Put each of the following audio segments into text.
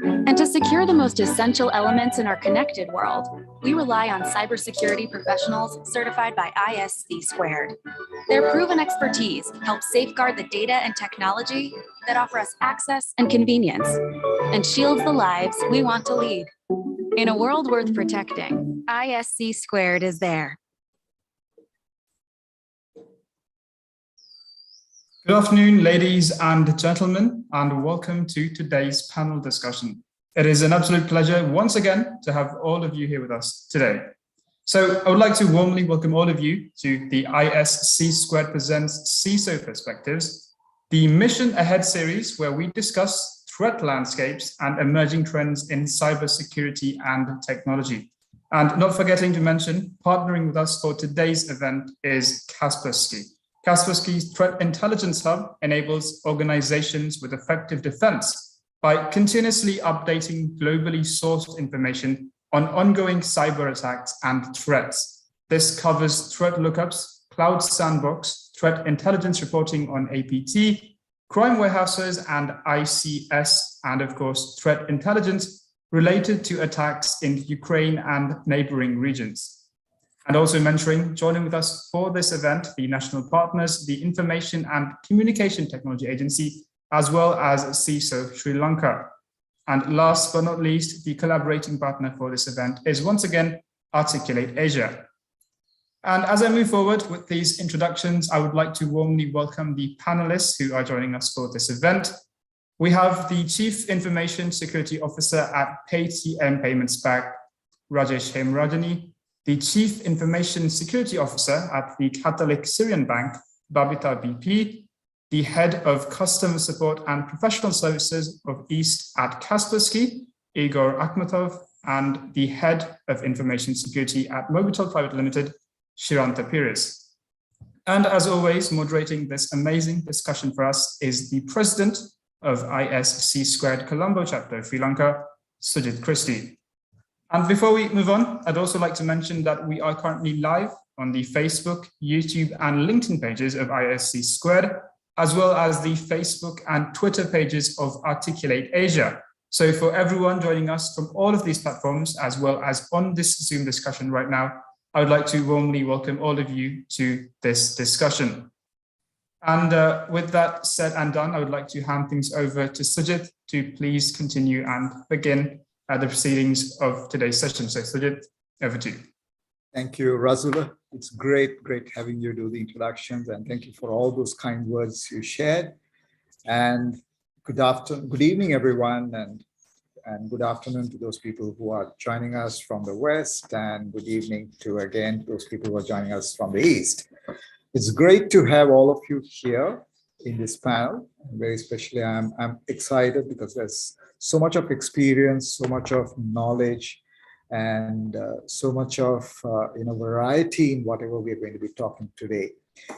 And to secure the most essential elements in our connected world, we rely on cybersecurity professionals certified by ISC squared. Their proven expertise helps safeguard the data and technology that offer us access and convenience, and shields the lives we want to lead. In a world worth protecting, ISC squared is there. Good afternoon, ladies and gentlemen, and welcome to today's panel discussion. It is an absolute pleasure once again to have all of you here with us today. So I would like to warmly welcome all of you to the ISC Squared Presents CISO Perspectives, the Mission Ahead series where we discuss threat landscapes and emerging trends in cybersecurity and technology. And not forgetting to mention, partnering with us for today's event is Kaspersky. Kaspersky's Threat Intelligence Hub enables organizations with effective defense by continuously updating globally sourced information on ongoing cyber attacks and threats. This covers threat lookups, cloud sandbox, threat intelligence reporting on APT, crime warehouses and ICS, and of course, threat intelligence related to attacks in Ukraine and neighboring regions. And also mentoring, joining with us for this event, the national partners, the Information and Communication Technology Agency, as well as CISO Sri Lanka. And last but not least, the collaborating partner for this event is once again Articulate Asia. And as I move forward with these introductions, I would like to warmly welcome the panelists who are joining us for this event. We have the Chief Information Security Officer at Paytm Payments Bank, Rajesh Hemrajani, the Chief Information Security Officer at the Catholic Syrian Bank, Babita BP, the Head of Customer Support and Professional Services of East at Kaspersky, Igor Akhmatov, and the Head of Information Security at Mobitel Private Limited, Shiranta Pires. And as always, moderating this amazing discussion for us is the President of ISC Squared Colombo Chapter, Sri Lanka, Sujit Christie. And before we move on, I'd also like to mention that we are currently live on the Facebook, YouTube, and LinkedIn pages of ISC Squared, as well as the Facebook and Twitter pages of Articulate Asia. So for everyone joining us from all of these platforms, as well as on this Zoom discussion right now, I would like to warmly welcome all of you to this discussion. And with that said and done, I would like to hand things over to Sujit to please continue and begin the proceedings of today's session. So Sujit, over to you. Thank you, Razula. It's great having you do the introductions, and thank you for all those kind words you shared. And good evening, everyone, and good afternoon to those people who are joining us from the West, and good evening to, again, those people who are joining us from the East. It's great to have all of you here in this panel. Very especially, I'm excited because there's so much of experience, so much of knowledge, and so much of variety in whatever we're going to be talking today.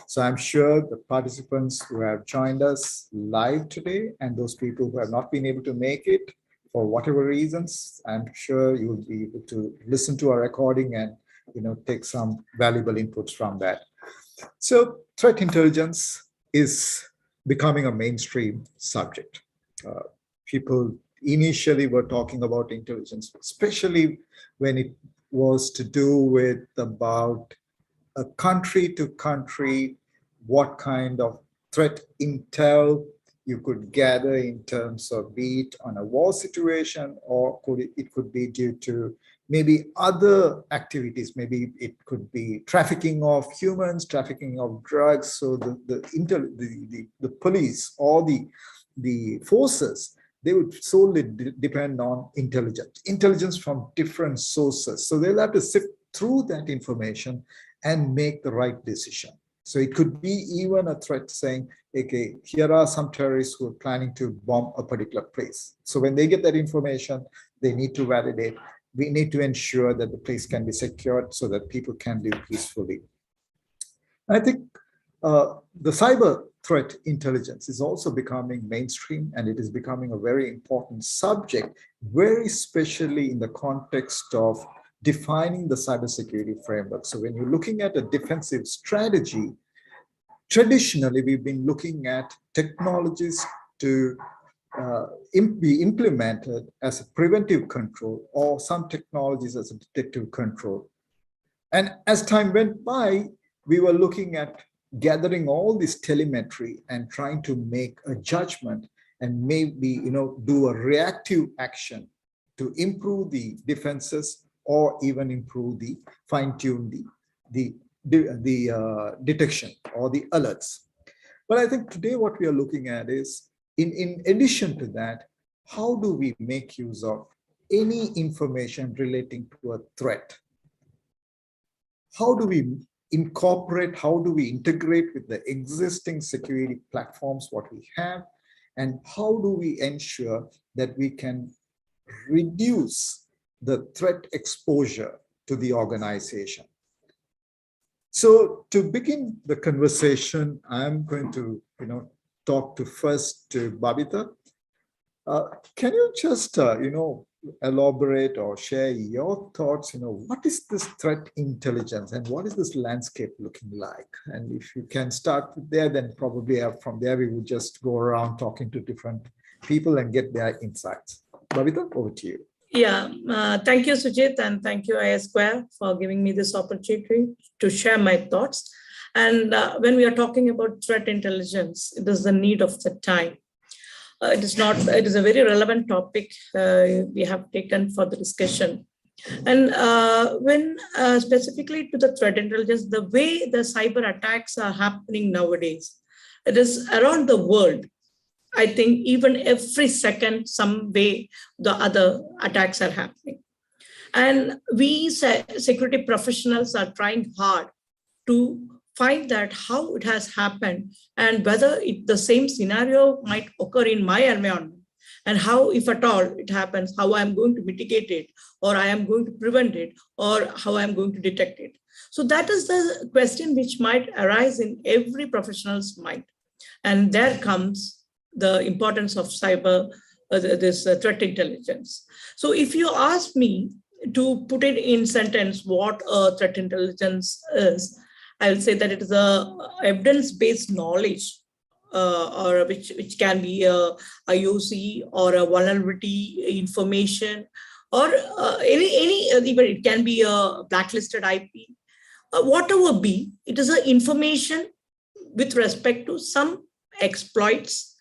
So I'm sure the participants who have joined us live today and those people who have not been able to make it for whatever reasons, I'm sure you will be able to listen to our recording and take some valuable inputs from that. So threat intelligence is becoming a mainstream subject. People initially were talking about intelligence, especially when it was to do with about a country to country, what kind of threat intel you could gather in terms of be it on a war situation, or it could be due to maybe other activities. Maybe it could be trafficking of humans, trafficking of drugs. So the police or the forces, they would solely depend on intelligence from different sources. So they'll have to sift through that information and make the right decision. So it could be even a threat saying, okay, here are some terrorists who are planning to bomb a particular place. So when they get that information, they need to validate. We need to ensure that the place can be secured so that people can live peacefully. I think the cyber threat intelligence is also becoming mainstream, and it is becoming a very important subject, very especially in the context of defining the cybersecurity framework. So when you're looking at a defensive strategy, traditionally we've been looking at technologies to be implemented as a preventive control, or some technologies as a detective control. And as time went by, we were looking at gathering all this telemetry and trying to make a judgment and maybe do a reactive action to improve the defenses, or even improve the fine-tune the detection or the alerts. But I think today what we are looking at is, in addition to that, how do we make use of any information relating to a threat? How do we incorporate, how do we integrate with the existing security platforms what we have? And how do we ensure that we can reduce the threat exposure to the organization? So to begin the conversation, I'm going to talk to Babita. Can you just elaborate or share your thoughts? What is this threat intelligence and what is this landscape looking like? And if you can start there, then probably from there we would just go around talking to different people and get their insights. Babita, over to you. Yeah, thank you, Sujit, and thank you, ISC, for giving me this opportunity to share my thoughts. And when we are talking about threat intelligence, it is the need of the time. It is a very relevant topic we have taken for the discussion. And when specifically to the threat intelligence, the way the cyber attacks are happening nowadays, it is around the world. I think even every second, some way the other attacks are happening. And we security professionals are trying hard to find that how it has happened and whether the same scenario might occur in my environment, and how, if at all it happens, how I'm going to mitigate it, or I am going to prevent it, or how I'm going to detect it. So that is the question which might arise in every professional's mind. And there comes the importance of cyber, this threat intelligence. So if you ask me to put it in sentence what threat intelligence is, I'll say that it is a evidence-based knowledge, or which can be a IOC or a vulnerability information, or even it can be a blacklisted IP, whatever be. It is a information with respect to some exploits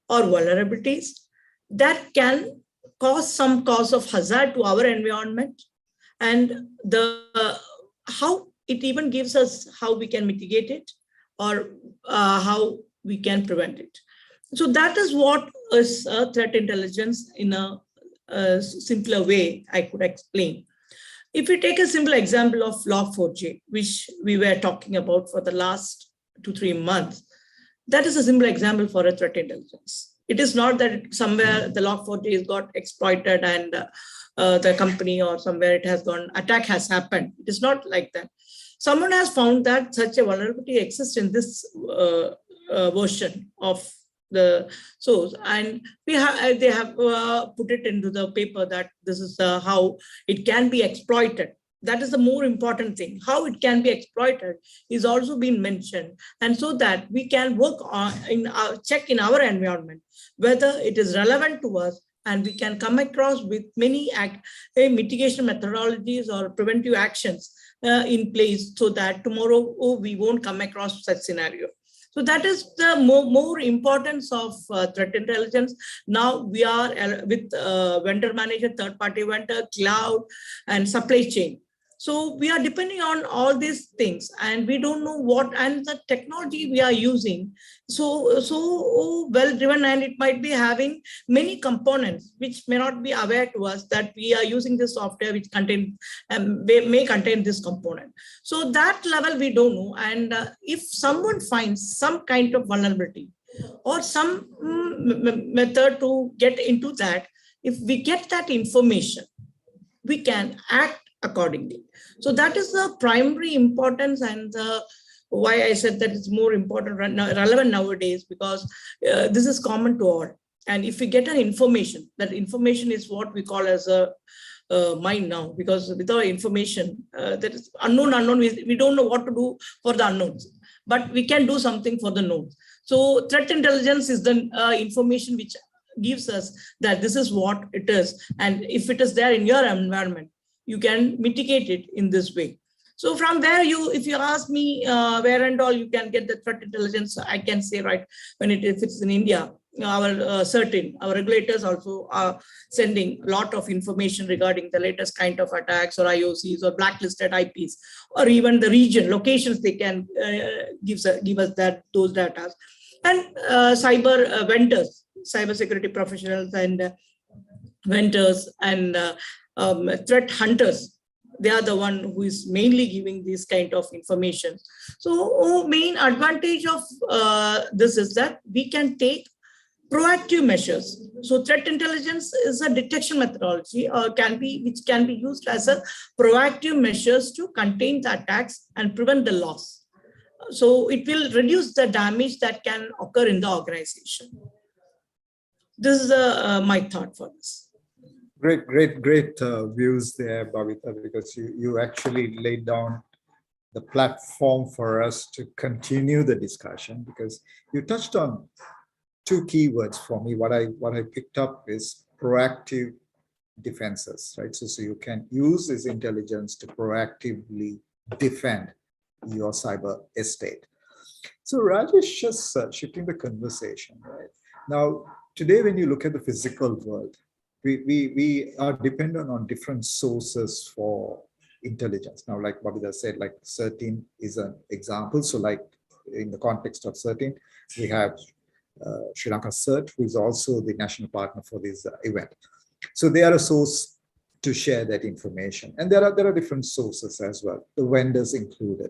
or vulnerabilities that can cause some cause of hazard to our environment, and how it even gives us how we can mitigate it, or how we can prevent it. So that is what is threat intelligence in a simpler way I could explain. If we take a simple example of Log4j, which we were talking about for the last 2-3 months, that is a simple example for a threat intelligence. It is not that somewhere the Log4j has got exploited and the company or somewhere it has gone, attack has happened. It is not like that. Someone has found that such a vulnerability exists in this version of the source, and they have put it into the paper that this is how it can be exploited. That is the more important thing. How it can be exploited is also been mentioned, and so that we can work on check in our environment whether it is relevant to us, and we can come across with many mitigation methodologies or preventive actions in place, so that tomorrow we won't come across such scenario. So that is the more importance of threat intelligence. Now we are with vendor manager, third-party vendor, cloud, and supply chain. So we are depending on all these things, and we don't know what, and the technology we are using so well driven, and it might be having many components which may not be aware to us that we are using this software which may contain this component. So that level we don't know, and if someone finds some kind of vulnerability or some method to get into that, if we get that information, we can act accordingly. So that is the primary importance, and why I said that it's more important, relevant nowadays, because this is common to all. And if we get an information, that information is what we call as a mind now, because without information, that is unknown, we don't know what to do for the unknowns, but we can do something for the knowns. So threat intelligence is the information which gives us that this is what it is. And if it is there in your environment, you can mitigate it in this way. So from there, if you ask me where and all you can get the threat intelligence, I can say, right, if it's in India, our regulators also are sending a lot of information regarding the latest kind of attacks or IOCs or blacklisted IPs, or even the region locations. They can give us those data. And cyber vendors, cyber security professionals and vendors and threat hunters, they are the one who is mainly giving this kind of information. So main advantage of this is that we can take proactive measures. So threat intelligence is a detection methodology which can be used as a proactive measures to contain the attacks and prevent the loss. So it will reduce the damage that can occur in the organization. This is my thought for this. Great views there, Babita, because you actually laid down the platform for us to continue the discussion, because you touched on two keywords for me. What I picked up is proactive defenses, right? So you can use this intelligence to proactively defend your cyber estate. So Rajesh, just shifting the conversation, right? Now, today, when you look at the physical world, we are dependent on different sources for intelligence. Now, like Babita said, like CERT-In is an example. So like in the context of CERT-In, we have Sri Lanka CERT, who is also the national partner for this event. So they are a source to share that information. And there are different sources as well, the vendors included.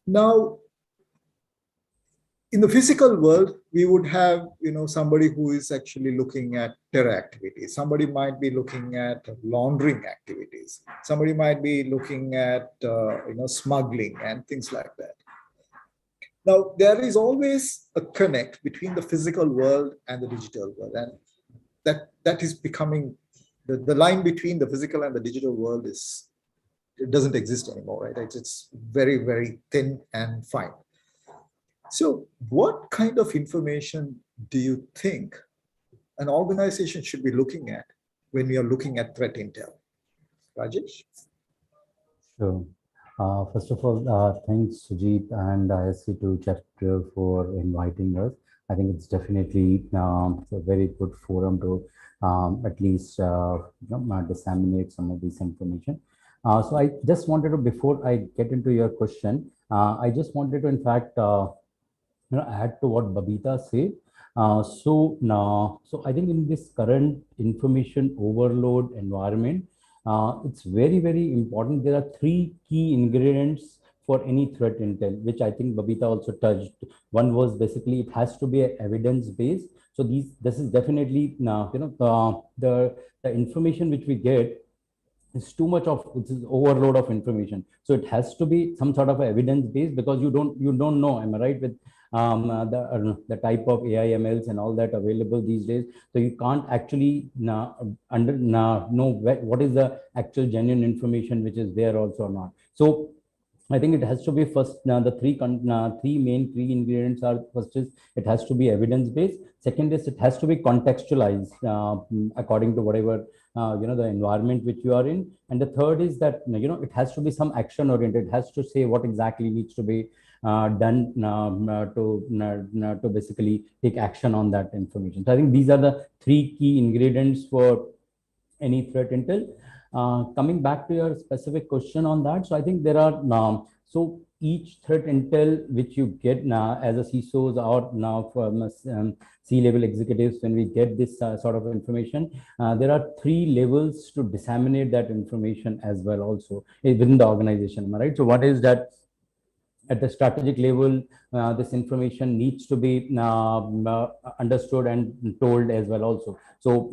Now, in the physical world, we would have, somebody who is actually looking at terror activities. Somebody might be looking at laundering activities. Somebody might be looking at, smuggling and things like that. Now, there is always a connect between the physical world and the digital world. And that is becoming, the line between the physical and the digital world it doesn't exist anymore, right? It's very, very thin and fine. So what kind of information do you think an organization should be looking at when we are looking at threat intel? Rajesh? Sure. First of all, thanks Sujit and ISC to chapter for inviting us. I think it's definitely a very good forum to at least disseminate some of this information. So I just wanted to, before I get into your question, I just wanted to, in fact, add to what Babita said. So I think in this current information overload environment, it's very, very important. There are three key ingredients for any threat intel, which I think Babita also touched. One was basically it has to be evidence-based. So this is definitely the information which we get is too much of, it's overload of information. So it has to be some sort of evidence based, because you don't know, am I right, with the type of AI MLs and all that available these days. So you can't actually know what is the actual genuine information which is there also or not. So I think it has to be first, the three main key ingredients are, first is it has to be evidence based. Second is it has to be contextualized according to whatever the environment which you are in. And the third is that it has to be some action oriented. It has to say what exactly needs to be done to basically take action on that information. So I think these are the three key ingredients for any threat intel. Coming back to your specific question on that, so I think there are so each threat intel which you get now as a CISOs or now from C-level executives, when we get this sort of information, there are three levels to disseminate that information as well also within the organization, right? So what is that? At the strategic level, this information needs to be understood and told as well also. So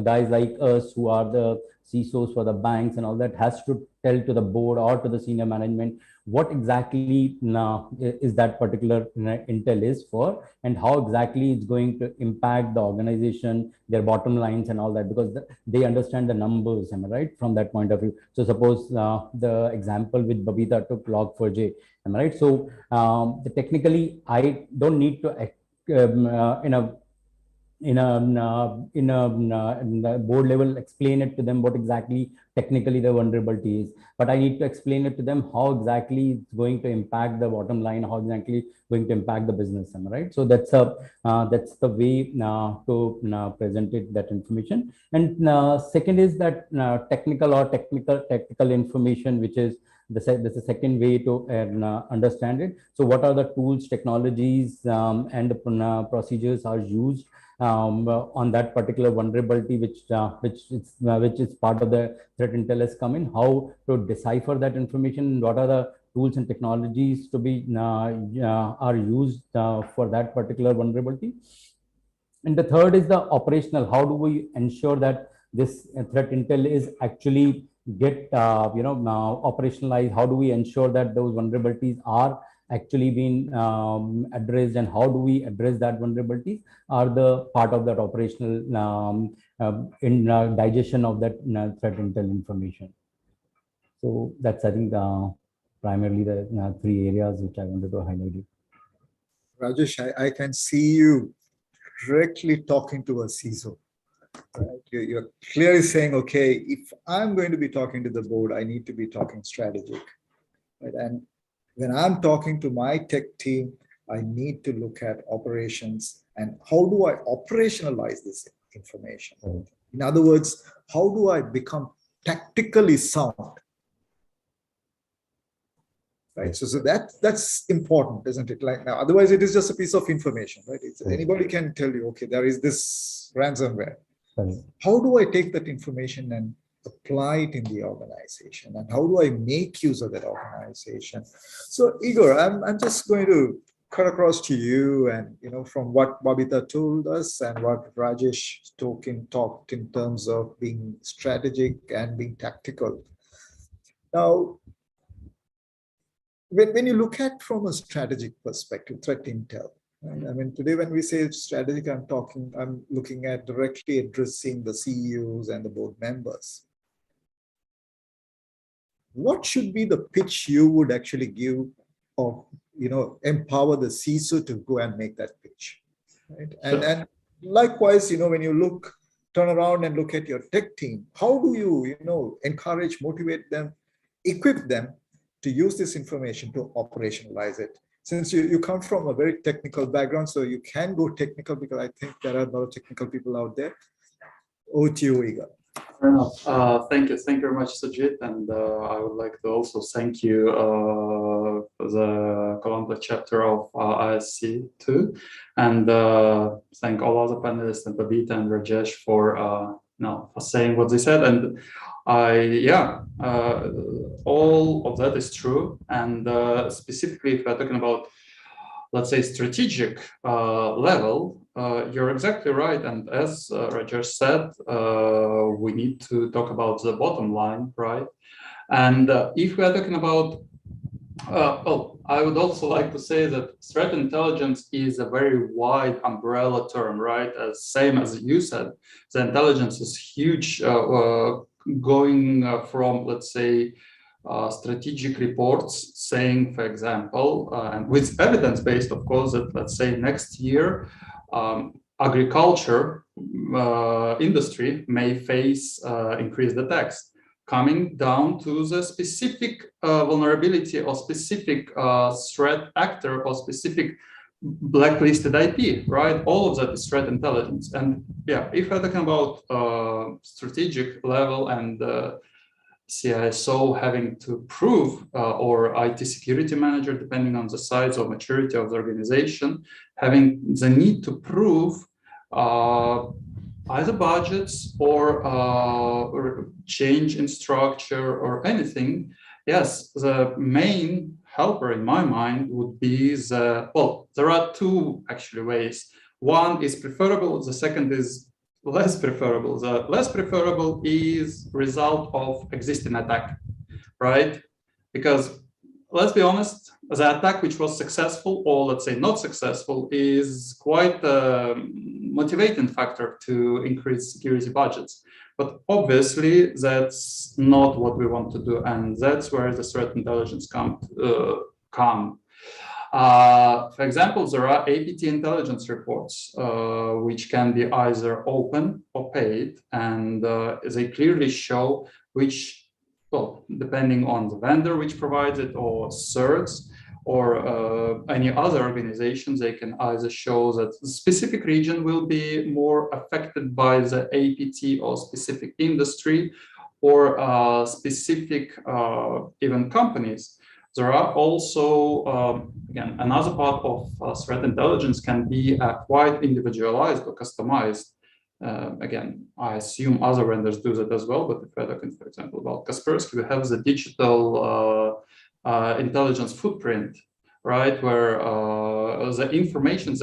guys like us who are the CISOs for the banks and all that has to tell to the board or to the senior management what exactly is that particular intel is for, and how exactly it's going to impact the organization, their bottom lines and all that, because they understand the numbers, am I right, from that point of view. So suppose the example which Babita took, Log4j, am I right? So technically I don't need to in a board level, explain it to them what exactly technically the vulnerability is, but I need to explain it to them how exactly it's going to impact the bottom line, how exactly going to impact the business, right? So that's the way to present it, that information. And second is that technical information, which is that's the second way to understand it. So what are the tools, technologies, and the procedures are used on that particular vulnerability, which is part of the threat intel has come in, how to decipher that information, what are the tools and technologies to be are used for that particular vulnerability. And the third is the operational. How do we ensure that this threat intel is actually get operationalized? How do we ensure that those vulnerabilities are actually being addressed, and how do we address that vulnerabilities are the part of that operational digestion of that threat intel information. So that's, I think, primarily the three areas which I wanted to highlight. Rajesh, I can see you directly talking to a CISO. Right? You're clearly saying, okay, if I'm going to be talking to the board, I need to be talking strategic. Right? And when I'm talking to my tech team, I need to look at operations and how do I operationalize this information? In other words, how do I become tactically sound? Right. So that's important, isn't it? Like now, otherwise it is just a piece of information, right? Anybody can tell you, okay, there is this ransomware. How do I take that information and apply it in the organization? And how do I make use of that organization? So Igor, I'm just going to cut across to you, and from what Babita told us and what Rajesh talked in terms of being strategic and being tactical. Now, when you look at from a strategic perspective, threat intel, right? I mean, today when we say strategic, I'm looking at directly addressing the CEOs and the board members. What should be the pitch you would actually give, or empower the CISO to go and make that pitch, right? And likewise, when you turn around and look at your tech team, how do you encourage, motivate them, equip them to use this information to operationalize it? Since you come from a very technical background, so you can go technical, because I think there are a lot of technical people out there. Over to you, Igor. Fair enough. Thank you very much, Sujit, and I would like to also thank you for the Colombo chapter of ISC too, and thank all other panelists and Babita and Rajesh for saying what they said. And all of that is true, and specifically if we're talking about, let's say, strategic level, you're exactly right. And as Rajesh said, we need to talk about the bottom line, right? And if we are talking about, I would also like to say that threat intelligence is a very wide umbrella term, right? Same as you said, the intelligence is huge, going from, let's say, strategic reports saying, for example, and with evidence-based, of course, that, let's say, next year, agriculture industry may face increased attacks, coming down to the specific vulnerability or specific threat actor or specific blacklisted IP, right? All of that is threat intelligence. And yeah, if we're talking about strategic level and CISO having to prove, or IT security manager, depending on the size or maturity of the organization, having the need to prove either budgets or change in structure or anything. Yes, the main helper in my mind would be there are two actually ways. One is preferable, the second is less preferable. The less preferable is result of existing attack, right? Because let's be honest, the attack which was successful, or let's say not successful, is quite a motivating factor to increase security budgets. But obviously that's not what we want to do, and that's where the threat intelligence come. For example, there are APT intelligence reports, which can be either open or paid, and they clearly show which, well, depending on the vendor which provides it, or certs, or any other organizations, they can either show that the specific region will be more affected by the APT or specific industry, or specific even companies. There are also, again, another part of threat intelligence can be quite individualized or customized. Again, I assume other vendors do that as well, but if we're talking, for example, about Kaspersky, we have the digital intelligence footprint, right, where the information,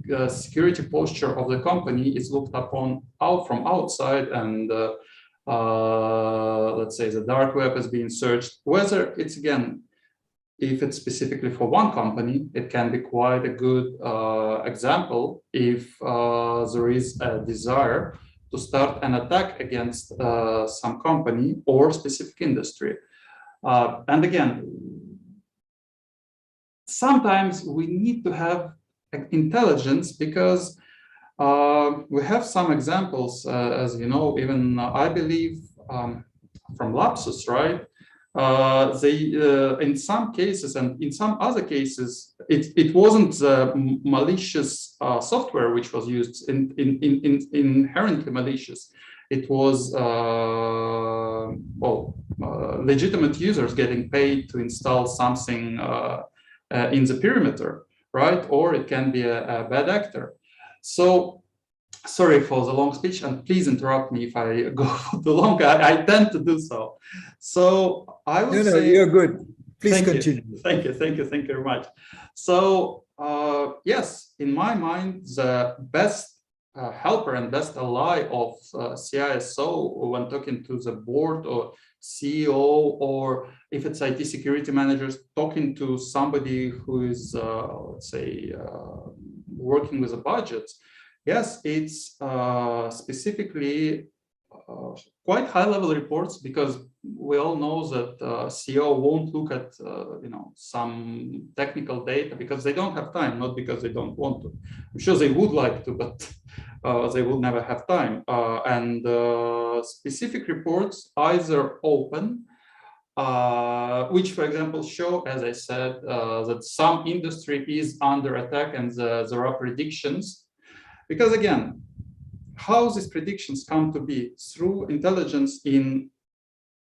the security posture of the company is looked upon from outside, and let's say the dark web is being searched, whether it's, again, if it's specifically for one company, it can be quite a good example if there is a desire to start an attack against some company or specific industry. And again, sometimes we need to have intelligence, because we have some examples, as you know, even I believe from Lapsus, right? They, in some cases and in some other cases, it wasn't malicious software which was used, inherently malicious. It was legitimate users getting paid to install something in the perimeter, right? Or it can be a bad actor. So, sorry for the long speech, and please interrupt me if I go for too long. I tend to do so. So I would say, you're good. Please continue. Thank you very much. So yes, in my mind, the best helper and best ally of CISO when talking to the board or CEO, or if it's IT security managers, talking to somebody who is, let's say, working with a budget. Yes, it's specifically quite high-level reports, because we all know that CEO won't look at some technical data because they don't have time, not because they don't want to. I'm sure they would like to, but they will never have time. And specific reports either open, which, for example, show, as I said, that some industry is under attack, and there are predictions. Because again, how these predictions come to be? Through intelligence in,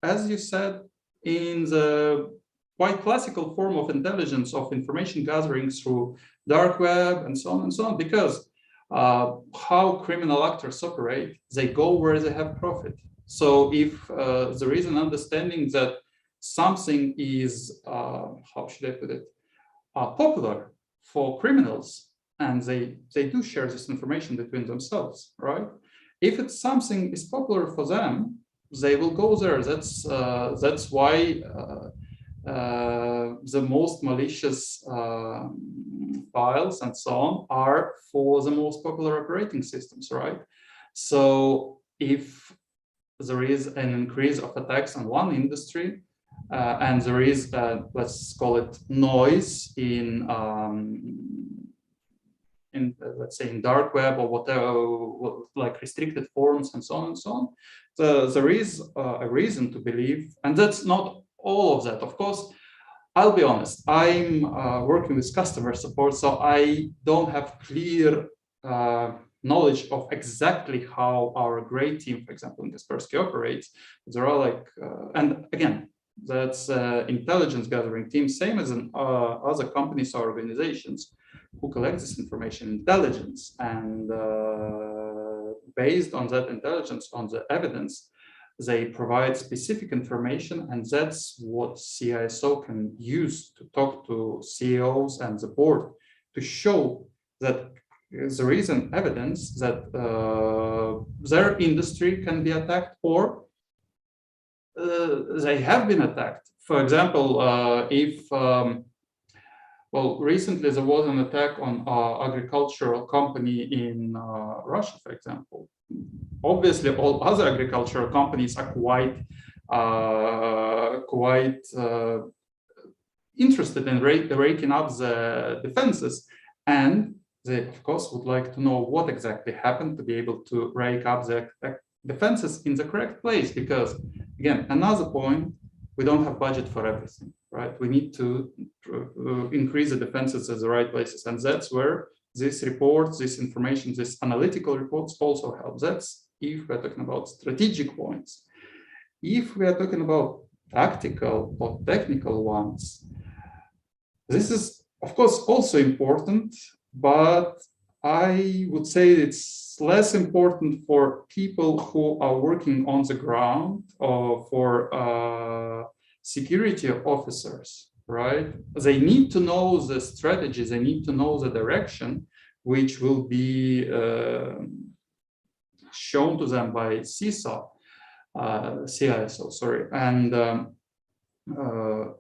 as you said, in the quite classical form of intelligence, of information gathering through dark web and so on and so on. Because how criminal actors operate, they go where they have profit. So if there is an understanding that something is, how should I put it, popular for criminals, and they do share this information between themselves, right? If it's something is popular for them, they will go there. That's why the most malicious files and so on are for the most popular operating systems, right? So if there is an increase of attacks on one industry, and there is, let's call it, noise in let's say in dark web or whatever, like restricted forums and so on and so on, there is a reason to believe, and that's not all of that. Of course, I'll be honest, I'm working with customer support, so I don't have clear knowledge of exactly how our great team, for example, in Kaspersky operates. There are like, and again, that's intelligence gathering team, same as in other companies or organizations who collect this information, intelligence, and based on that intelligence, on the evidence, they provide specific information, and that's what CISO can use to talk to CEOs and the board to show that there is an evidence that their industry can be attacked, or they have been attacked. For example, if well, recently there was an attack on an agricultural company in Russia, for example. Obviously, all other agricultural companies are quite interested in raking up the defenses, and they, of course, would like to know what exactly happened to be able to rake up the defenses in the correct place. Because, again, another point, we don't have budget for everything, right? We need to increase the defenses at the right places. And that's where this report, this information, this analytical reports also help. That's if we're talking about strategic points. If we are talking about tactical or technical ones, this is, of course, also important, but I would say it's less important for people who are working on the ground or for security officers, right? They need to know the strategy, they need to know the direction, which will be shown to them by CISO, sorry, and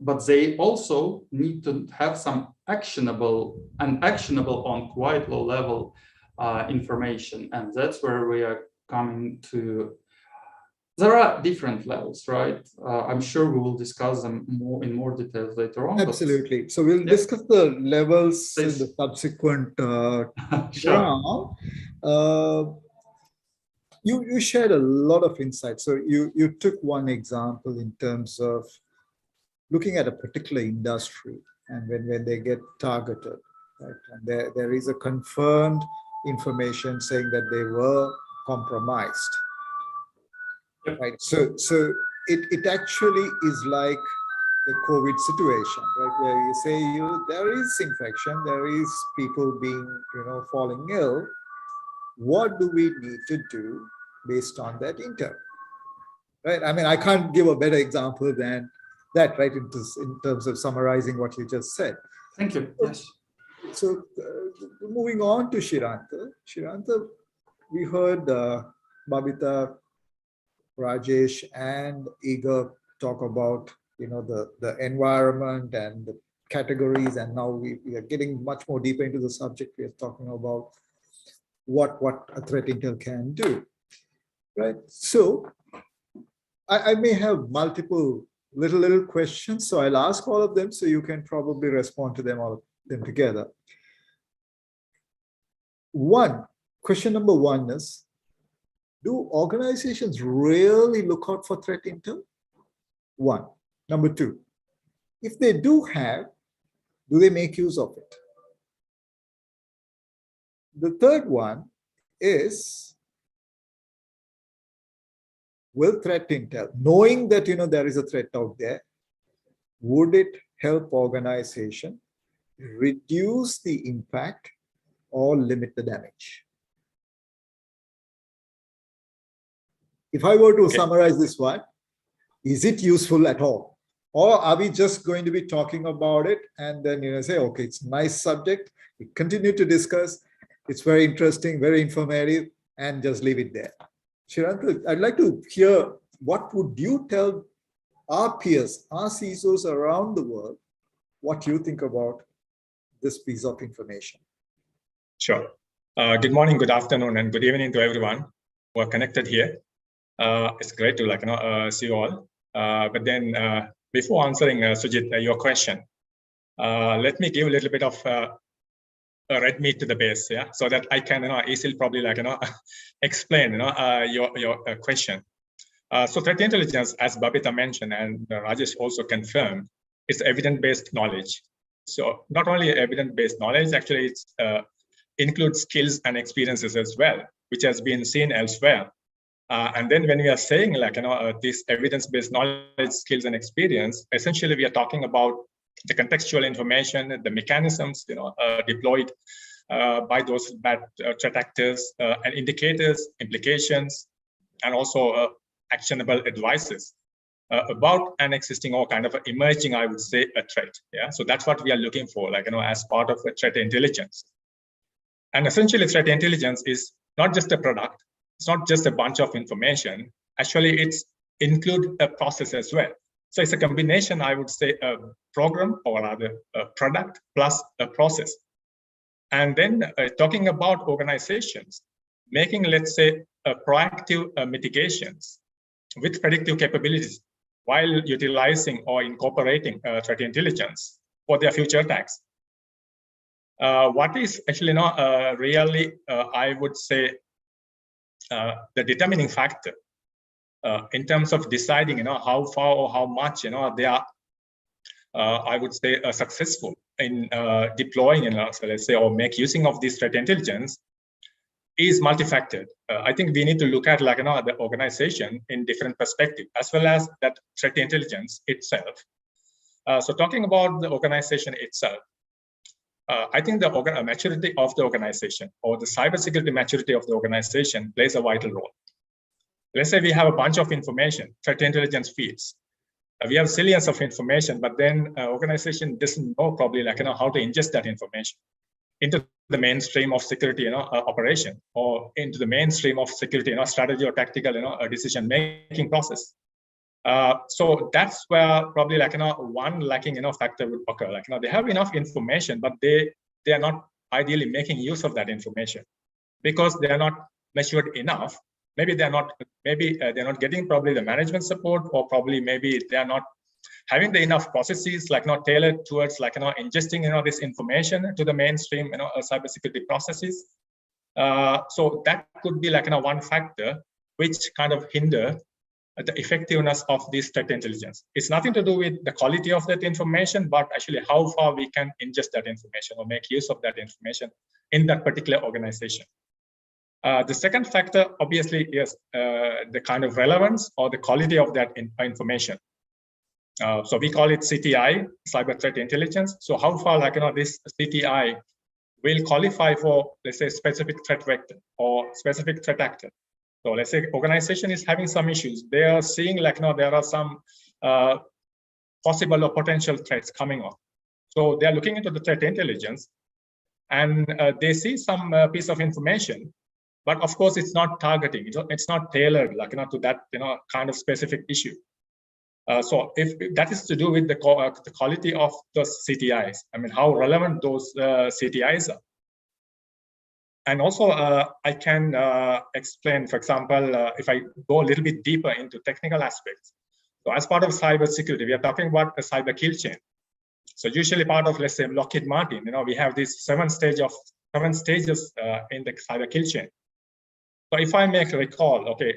but they also need to have some actionable on quite low level information, and that's where we are coming to. There are different levels, right? I'm sure we will discuss them in more details later on. Absolutely. So we'll discuss the levels in the subsequent sure. round. You shared a lot of insights. So you took one example in terms of looking at a particular industry and when they get targeted, right? And there is a confirmed information saying that they were compromised, right? So it actually is like the COVID situation, right? Where you say there is infection, there is people being, falling ill. What do we need to do based on that intel, right? I mean, I can't give a better example than that, right? In terms of summarizing what you just said. Thank you. Yes. So moving on to Shiranta. Shiranta, we heard Babita, Rajesh, and Igor talk about the environment and the categories, and now we are getting much more deeper into the subject. We are talking about what a threat intel can do, right? So I may have multiple little questions, so I'll ask all of them, so you can probably respond to them, all of them together. Question number one is, do organizations really look out for threat intel? One. Number two, if they do they make use of it? The third one is, will threat intel, knowing that there is a threat out there, would it help organization reduce the impact or limit the damage? If I were to summarize this one, is it useful at all? Or are we just going to be talking about it and then say, okay, it's a nice subject, we continue to discuss, it's very interesting, very informative, and just leave it there? Shiranta, I'd like to hear, what would you tell our peers, our CISOs around the world, what you think about this piece of information? Sure. Good morning, good afternoon, and good evening to everyone who are connected here. It's great to see you all. But then before answering Sujit, your question, let me give a little bit of red meat to the base, yeah, so that I can easily probably explain your question. So threat intelligence, as Babita mentioned and Rajesh also confirmed, it's evidence-based knowledge. So not only evidence-based knowledge, actually it's includes skills and experiences as well, which has been seen elsewhere. And then when we are saying this evidence-based knowledge, skills and experience, essentially we are talking about the contextual information, the mechanisms deployed by those bad threat actors, and indicators, implications, and also actionable advices about an existing or kind of emerging, I would say, a threat. Yeah, so that's what we are looking for, as part of a threat intelligence. And essentially, threat intelligence is not just a product. It's not just a bunch of information. Actually, it's include a process as well. So it's a combination, I would say, a program or rather a product plus a process. And then talking about organizations, making, let's say, proactive mitigations with predictive capabilities while utilizing or incorporating threat intelligence for their future attacks. What is actually really, I would say, the determining factor in terms of deciding, how far or how much, they are, I would say, successful in deploying, so let's say, or make using of this threat intelligence is multifactored. I think we need to look at the organization in different perspectives, as well as that threat intelligence itself. So talking about the organization itself, I think the maturity of the organization or the cybersecurity maturity of the organization plays a vital role. Let's say we have a bunch of information, threat intelligence feeds. We have zillions of information, but then organization doesn't know probably how to ingest that information into the mainstream of security operation, or into the mainstream of security strategy or tactical decision making process. So that's where probably one lacking factor would occur. They have enough information, but they are not ideally making use of that information because they are not matured enough. Maybe they're not getting probably the management support, or probably maybe they are not having the enough processes not tailored towards ingesting this information to the mainstream cybersecurity processes. So that could be one factor which kind of hinder the effectiveness of this threat intelligence. It's nothing to do with the quality of that information, but actually how far we can ingest that information or make use of that information in that particular organization. The second factor, obviously, is the kind of relevance or the quality of that information. So we call it CTI, cyber threat intelligence. So how far this CTI will qualify for, let's say, specific threat vector or specific threat actor. So let's say organization is having some issues. They are seeing there are some possible or potential threats coming on. So they are looking into the threat intelligence, and they see some piece of information, but of course it's not targeting. It's not tailored to that kind of specific issue. So if that is to do with the quality of those CTIs, I mean how relevant those CTIs are. And also, I can explain, for example, if I go a little bit deeper into technical aspects. So as part of cybersecurity, we are talking about a cyber kill chain. So usually part of, let's say, Lockheed Martin, we have these seven stages in the cyber kill chain. So if I make a recall, okay,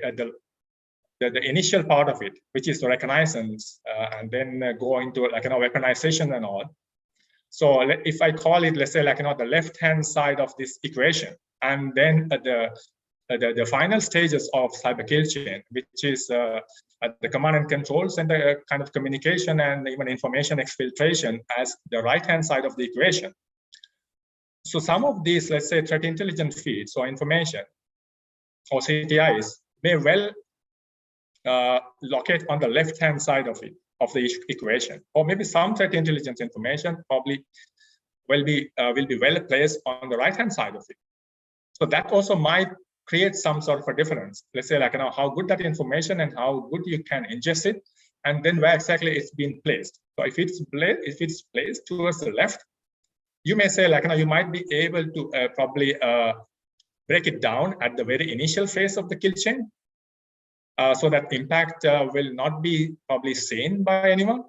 the initial part of it, which is the reconnaissance, and then go into weaponization and all. So if I call it, let's say, the left-hand side of this equation, and then the final stages of cyber kill chain, which is the command and controls and the kind of communication and even information exfiltration as the right-hand side of the equation. So some of these, let's say, threat intelligence feeds or information or CTIs may well locate on the left-hand side of it, of the equation, or maybe some threat intelligence information probably will be well placed on the right-hand side of it. So that also might create some sort of a difference. Let's say how good that information and how good you can ingest it, and then where exactly it's been placed. So if it's placed towards the left, you may say you might be able to probably break it down at the very initial phase of the kill chain. So that impact will not be probably seen by anyone,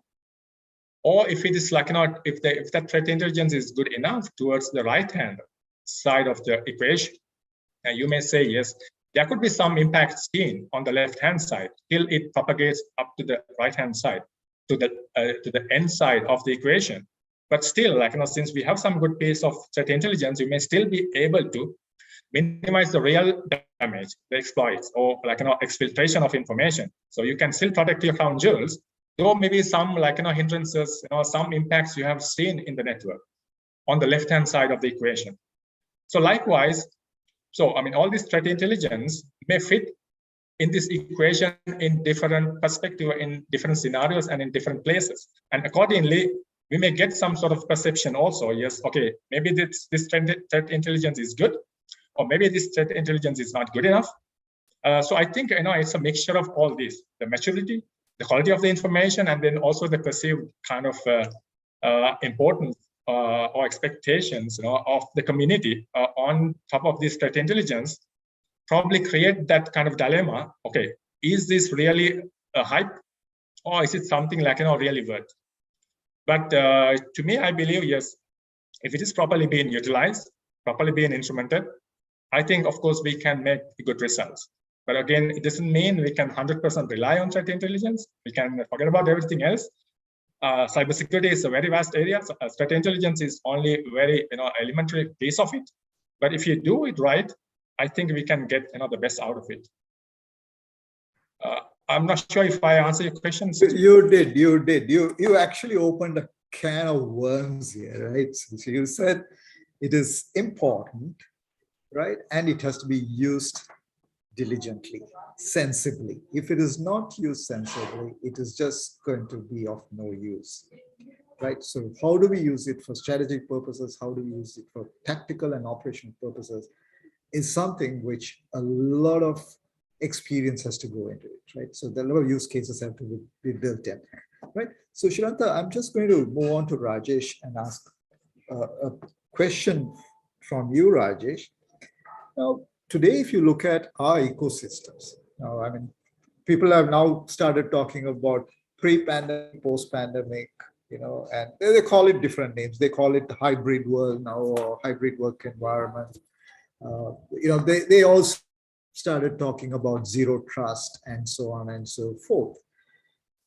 or if it is if that threat intelligence is good enough towards the right-hand side of the equation, you may say yes, there could be some impact seen on the left-hand side till it propagates up to the right-hand side to the end side of the equation. But still, since we have some good piece of threat intelligence, you may still be able to minimize the real damage, the exploits, or exfiltration of information. So you can still protect your crown jewels, though maybe some hindrances, some impacts you have seen in the network on the left-hand side of the equation. So likewise, so I mean, all this threat intelligence may fit in this equation in different perspective, in different scenarios, and in different places. And accordingly, we may get some sort of perception also. Yes, okay, maybe this threat intelligence is good, or maybe this threat intelligence is not good enough. So I think it's a mixture of all this: the maturity, the quality of the information, and then also the perceived kind of importance or expectations of the community on top of this threat intelligence. Probably create that kind of dilemma. Okay, is this really a hype, or is it something really worth? But to me, I believe, yes, if it is properly being utilized, properly being instrumented, I think, of course, we can make good results. But again, it doesn't mean we can 100% rely on threat intelligence. We can forget about everything else. Cybersecurity is a very vast area. So, threat intelligence is only very elementary piece of it. But if you do it right, I think we can get the best out of it. I'm not sure if I answer your questions. You did. You actually opened a can of worms here, right? So you said it is important, right? And it has to be used diligently, sensibly. If it is not used sensibly, it is just going to be of no use, right? So how do we use it for strategic purposes? How do we use it for tactical and operational purposes is something which a lot of experience has to go into it, right? So the lot of use cases have to be built in, right? So Shiranta, I'm just going to move on to Rajesh and ask a question from you, Rajesh. Now, today, if you look at our ecosystems, now, I mean, people have now started talking about pre-pandemic, post-pandemic, and they call it different names. They call it the hybrid world now, or hybrid work environment. They also started talking about zero trust and so on and so forth.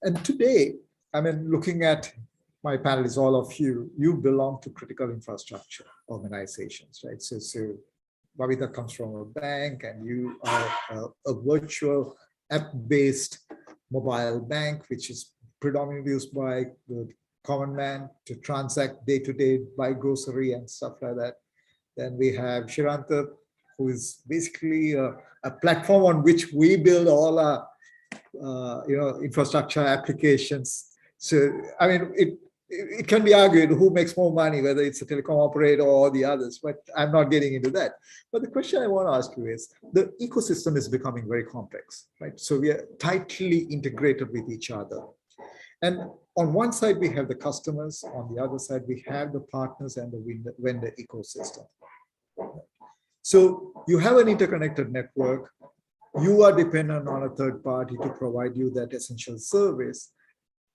And today, I mean, looking at my panelists, all of you, you belong to critical infrastructure organizations, right? So Babita comes from a bank, and you are a virtual app-based mobile bank, which is predominantly used by the common man to transact day-to-day, buy grocery and stuff like that. Then we have Shiranta, who is basically a platform on which we build all our infrastructure applications. So I mean, it can be argued who makes more money, whether it's a telecom operator or the others, but I'm not getting into that. But the question I want to ask you is, the ecosystem is becoming very complex, right? So we are tightly integrated with each other. And on one side, we have the customers. On the other side, we have the partners and the vendor ecosystem. So you have an interconnected network. You are dependent on a third party to provide you that essential service.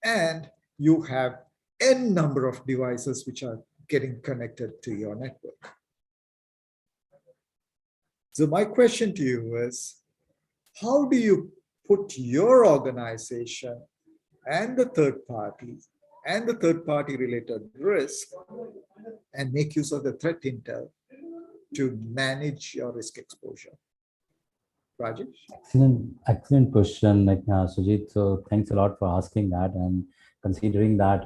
And you have n number of devices which are getting connected to your network. So my question to you is, how do you put your organization and the third parties and the third party related risk and make use of the threat intel to manage your risk exposure? Rajesh? Excellent question, Sujit. So thanks a lot for asking that, and considering that,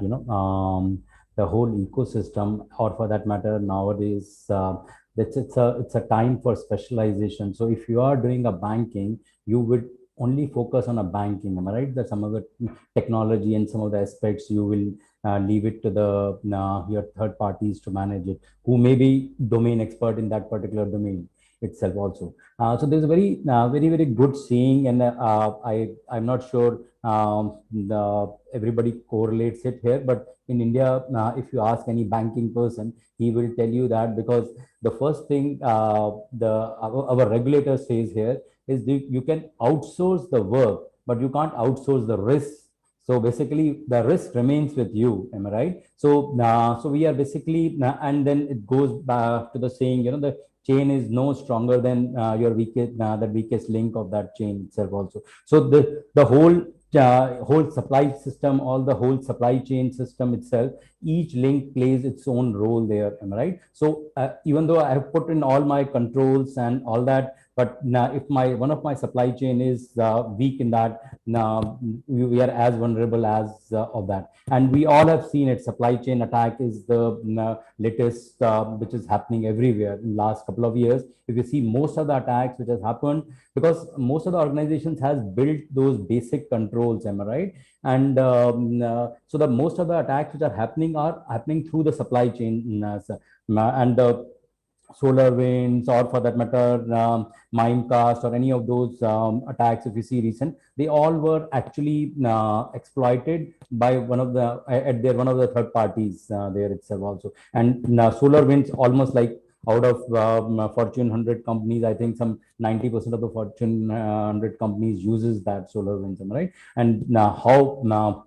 the whole ecosystem, or for that matter, nowadays, it's a time for specialization. So if you are doing a banking, you would only focus on a banking, am I right? That some of the technology and some of the aspects you will leave it to the your third parties to manage it, who may be domain expert in that particular domain itself also. So there's a very good saying, and I'm not sure everybody correlates it here, but in India, if you ask any banking person, he will tell you that, because the first thing our regulator says here is you can outsource the work, but you can't outsource the risk. So basically, the risk remains with you. Am I right? So so we are basically, and then it goes back to the saying, the chain is no stronger than your weakest, the weakest link of that chain itself also. So the whole supply system, the whole supply chain system itself, each link plays its own role there. Am I right? So even though I have put in all my controls and all that, but now if one of my supply chain is weak in that, now we are as vulnerable as of that. And we all have seen it. Supply chain attack is the latest which is happening everywhere in the last couple of years. If you see most of the attacks which has happened, because most of the organizations has built those basic controls, am I right? And so the most of the attacks which are happening through the supply chain, and SolarWinds, or for that matter, Mimecast, or any of those attacks, if you see recent, they all were actually exploited by one of the third parties there itself also. And SolarWinds almost like out of Fortune 100 companies, I think some 90% of the Fortune 100 companies uses that SolarWinds, right? And how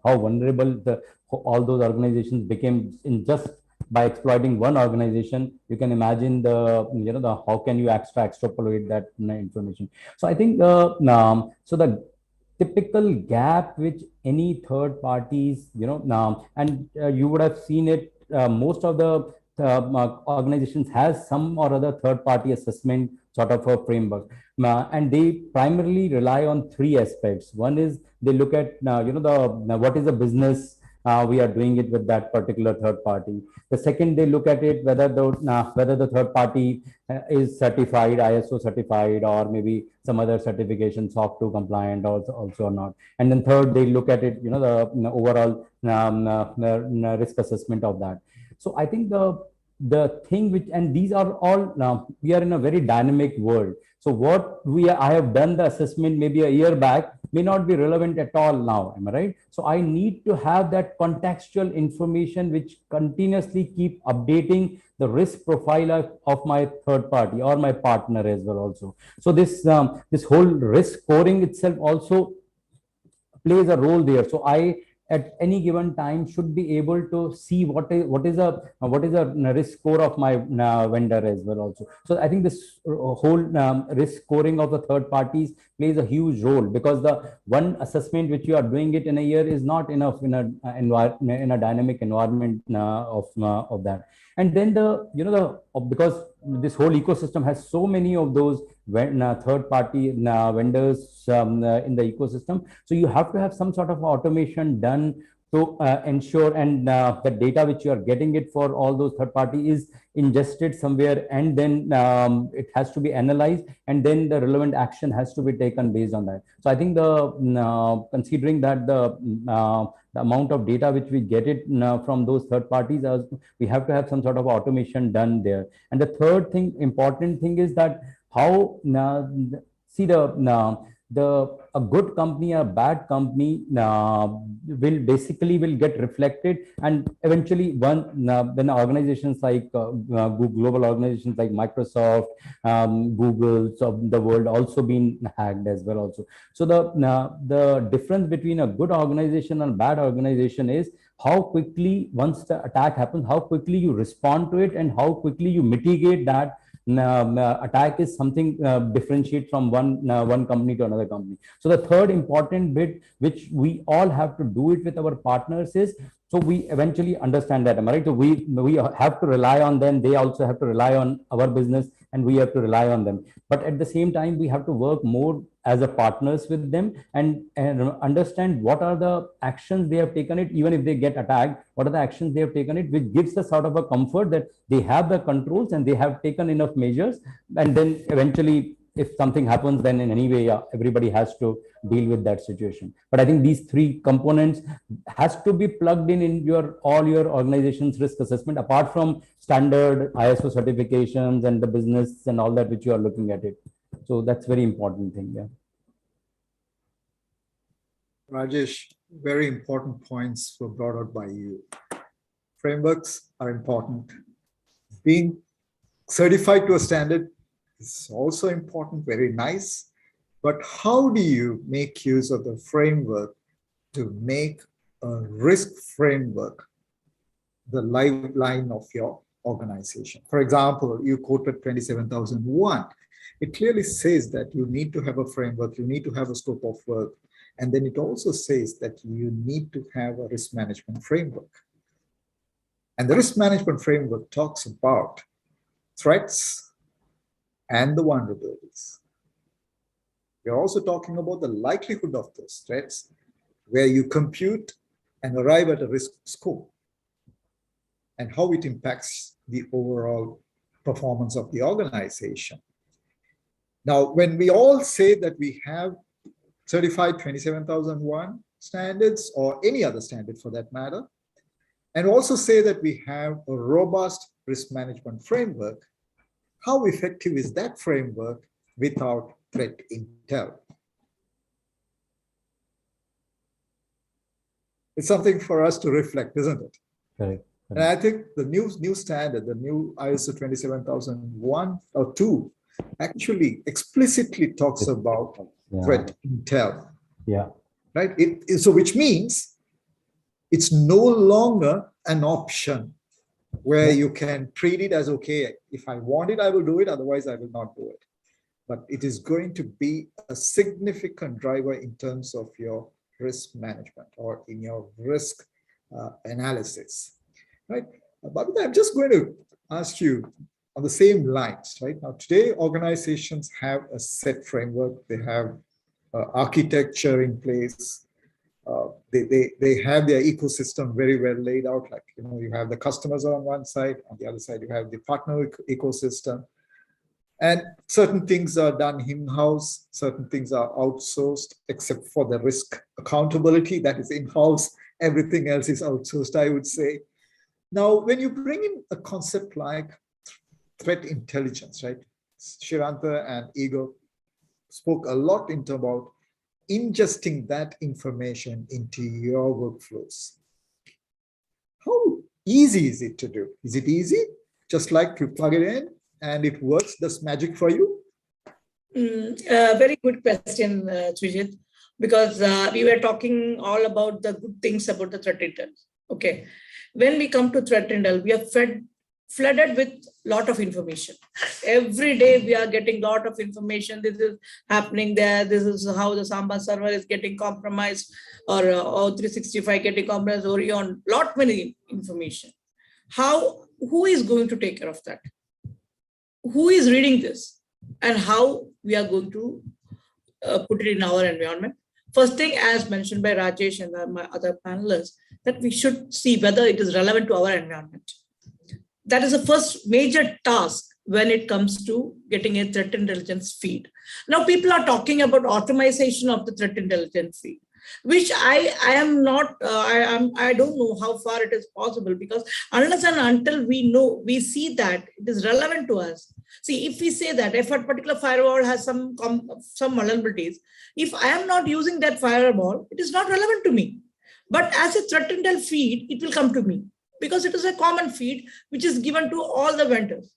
vulnerable all those organizations became in just by exploiting one organization. You can imagine the how can you extrapolate that information. So I think so the typical gap which any third parties, and you would have seen it, most of the organizations has some or other third party assessment sort of a framework, and they primarily rely on three aspects. One is they look at what is the business we are doing it with that particular third party. The second, they look at it whether the third party is certified, ISO certified, or maybe some other certification, SOC 2 compliant also or not. And then third, they look at it, the overall risk assessment of that. So I think the thing which, and these are all, now we are in a very dynamic world. So what I have done the assessment maybe a year back may not be relevant at all now, am I right? So I need to have that contextual information which continuously keep updating the risk profile of my third party or my partner as well also. So this whole risk scoring itself also plays a role there. So I at any given time should be able to see what is a risk score of my vendor as well also. So I think this whole risk scoring of the third parties plays a huge role, because the one assessment which you are doing it in a year is not enough in a dynamic environment of that. And then because this whole ecosystem has so many of those third party vendors in the ecosystem, so you have to have some sort of automation done to ensure, and the data which you are getting it for all those third party is ingested somewhere, and then it has to be analyzed, and then the relevant action has to be taken based on that. So I think considering that the amount of data which we get it from those third parties, we have to have some sort of automation done there. And the third thing, important thing, is that how a good company, a bad company will get reflected, and eventually when organizations like global organizations like Microsoft, Google, so the world also been hacked as well also. So the difference between a good organization and a bad organization is how quickly, once the attack happens, how quickly you respond to it, and how quickly you mitigate that attack is something differentiate from one company to another company. So the third important bit which we all have to do it with our partners is, so we eventually understand that, am I right? So we have to rely on them, they also have to rely on our business, and we have to rely on them. But at the same time, we have to work more as a partners with them, and understand what are the actions they have taken it, even if they get attacked, what are the actions they have taken it, which gives us sort of a comfort that they have the controls and they have taken enough measures. And then eventually, if something happens, then in any way, everybody has to deal with that situation. But I think these three components has to be plugged in all your organization's risk assessment, apart from standard ISO certifications and the business and all that which you are looking at it. So that's very important thing. Yeah. Rajesh, very important points were brought out by you. Frameworks are important. Being certified to a standard is also important, very nice. But how do you make use of the framework to make a risk framework the lifeline of your organization? For example, you quoted 27001. It clearly says that you need to have a framework, you need to have a scope of work, and then it also says that you need to have a risk management framework. And the risk management framework talks about threats and the vulnerabilities. We're also talking about the likelihood of those threats, where you compute and arrive at a risk score, and how it impacts the overall performance of the organization. Now, when we all say that we have certified 27001 standards, or any other standard for that matter, and also say that we have a robust risk management framework, how effective is that framework without threat intel? It's something for us to reflect, isn't it? Correct. And I think the new standard, the new ISO 27001 or 2, actually explicitly talks about threat intel. Yeah. Right. So which means it's no longer an option where you can treat it as, okay, if I want it, I will do it. Otherwise, I will not do it. But it is going to be a significant driver in terms of your risk management or in your risk analysis. Right. But I'm just going to ask you on the same lines, right? Now, today, organizations have a set framework. They have architecture in place. They have their ecosystem very well laid out. Like, you have the customers on one side, on the other side, you have the partner ecosystem. And certain things are done in-house, certain things are outsourced, except for the risk accountability that is in-house. Everything else is outsourced, I would say. Now, when you bring in a concept like threat intelligence, right? Shiranta and Igor spoke a lot about ingesting that information into your workflows. How easy is it to do? Is it easy? Just like you plug it in and it works, does magic for you? Very good question, Sujit, because we were talking all about the good things about the threat intel. Okay. When we come to threat intel, we are flooded with a lot of information. Every day we are getting a lot of information. This is happening there. This is how the Samba server is getting compromised, or 365 getting compromised, or on lot many information. Who is going to take care of that? Who is reading this? And how we are going to put it in our environment? First thing, as mentioned by Rajesh and my other panelists, that we should see whether it is relevant to our environment. That is the first major task when it comes to getting a threat intelligence feed. Now, people are talking about automation of the threat intelligence feed, which I don't know how far it is possible, because unless and until we see that it is relevant to us. See, if we say that if a particular firewall has some vulnerabilities, if I am not using that firewall, it is not relevant to me. But as a threat intel feed, it will come to me, because it is a common feed which is given to all the vendors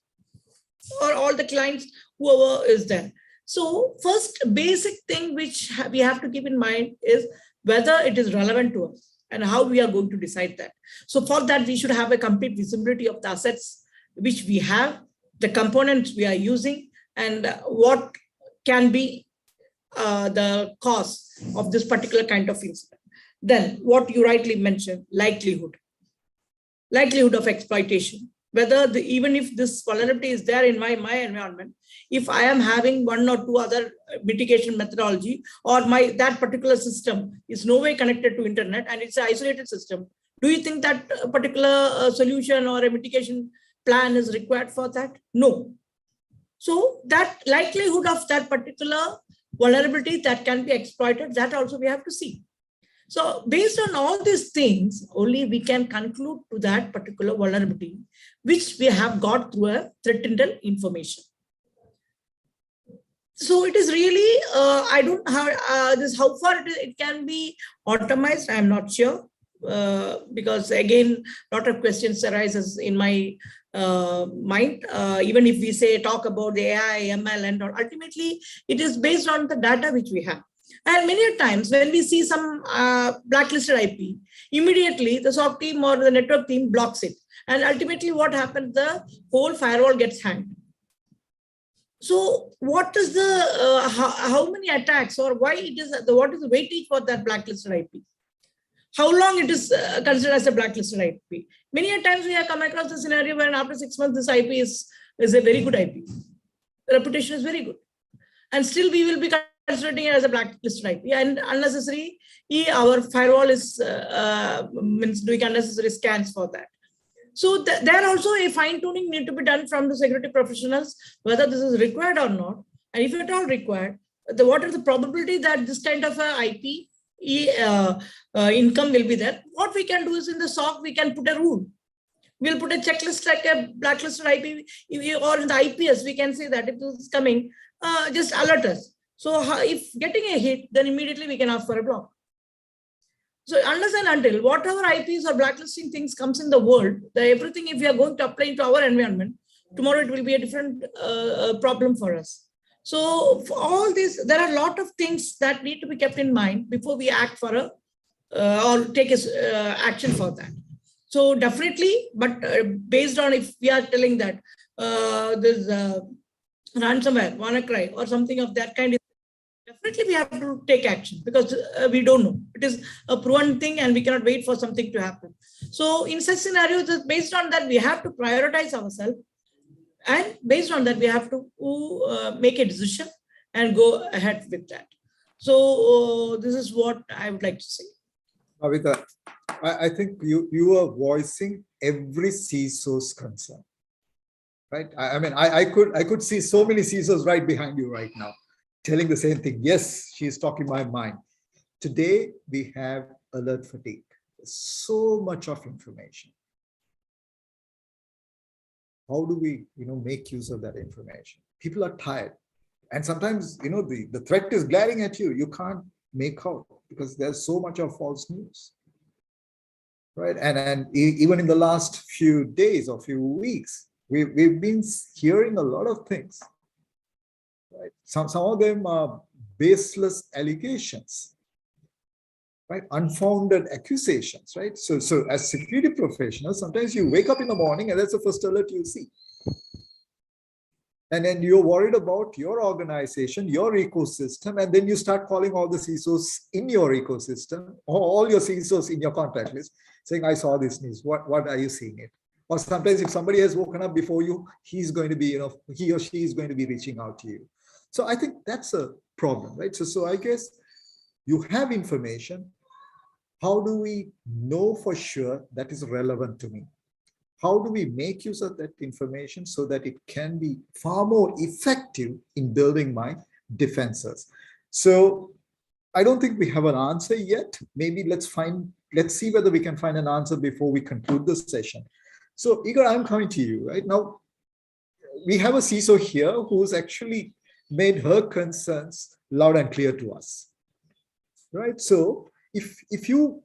or all the clients, whoever is there. So first basic thing which we have to keep in mind is whether it is relevant to us and how we are going to decide that. So for that, we should have a complete visibility of the assets which we have, the components we are using, and what can be the cost of this particular kind of incident. Then what you rightly mentioned, likelihood of exploitation, whether even if this vulnerability is there in my environment, if I am having one or two other mitigation methodology, or that particular system is no way connected to internet and it's an isolated system, do you think that particular solution or a mitigation plan is required for that? No. So that likelihood of that particular vulnerability that can be exploited, that also we have to see. So based on all these things, only we can conclude to that particular vulnerability, which we have got through a threat intel information. So it is really, I don't know how far it can be automized. I'm not sure, because again, a lot of questions arises in my mind. Even if we talk about the AI, ML, and all, ultimately it is based on the data which we have. And many times when we see some blacklisted IP, immediately the SOC team or the network team blocks it. And ultimately what happens, the whole firewall gets hanged. So what is the, how many attacks, or why it is, what is the weightage for that blacklisted IP? How long it is considered as a blacklisted IP? Many times we have come across the scenario where after 6 months, this IP is a very good IP. The reputation is very good. And still we will be considering it as a blacklisted IP, and unnecessary, our firewall is means doing unnecessary scans for that. So there also a fine tuning need to be done from the security professionals, whether this is required or not, and if at all required, what is the probability that this kind of a IP income will be there. What we can do is in the SOC, we can put a rule. We'll put a checklist like a blacklisted IP, or in the IPS, we can say that if this is coming, just alert us. So if getting a hit, then immediately we can ask for a block. So unless and until whatever IPs or blacklisting things comes in the world, everything, if we are going to apply into our environment, tomorrow it will be a different problem for us. So for all this, there are a lot of things that need to be kept in mind before we act for a or take action for that. So definitely, but based on if we are telling that there's ransomware, WannaCry, or something of that kind, definitely we have to take action because we don't know. It is a proven thing and we cannot wait for something to happen. So in such scenarios, based on that, we have to prioritize ourselves. And based on that, we have to make a decision and go ahead with that. So this is what I would like to say. Kavita, I think you are voicing every CISO's concern, right? I mean, I could see so many CISOs right behind you right now, telling the same thing. Yes, she's talking my mind. Today, we have alert fatigue. There's so much of information. How do we, make use of that information? People are tired. And sometimes, the threat is glaring at you. You can't make out because there's so much of false news, right? And even in the last few days or few weeks, we've been hearing a lot of things, right? Some of them are baseless allegations, right? Unfounded accusations, right? So as security professionals, sometimes you wake up in the morning and that's the first alert you see. And then you're worried about your organization, your ecosystem, and then you start calling all the CISOs in your ecosystem, or all your CISOs in your contact list, saying, I saw this news, what are you seeing it? Or sometimes if somebody has woken up before you, he's going to be, he or she is going to be reaching out to you. So I think that's a problem, right? So I guess you have information. How do we know for sure that is relevant to me? How do we make use of that information so that it can be far more effective in building my defenses? So I don't think we have an answer yet. Maybe let's see whether we can find an answer before we conclude this session. So Igor, I'm coming to you right now. We have a CISO here who's actually made her concerns loud and clear to us, right? So if you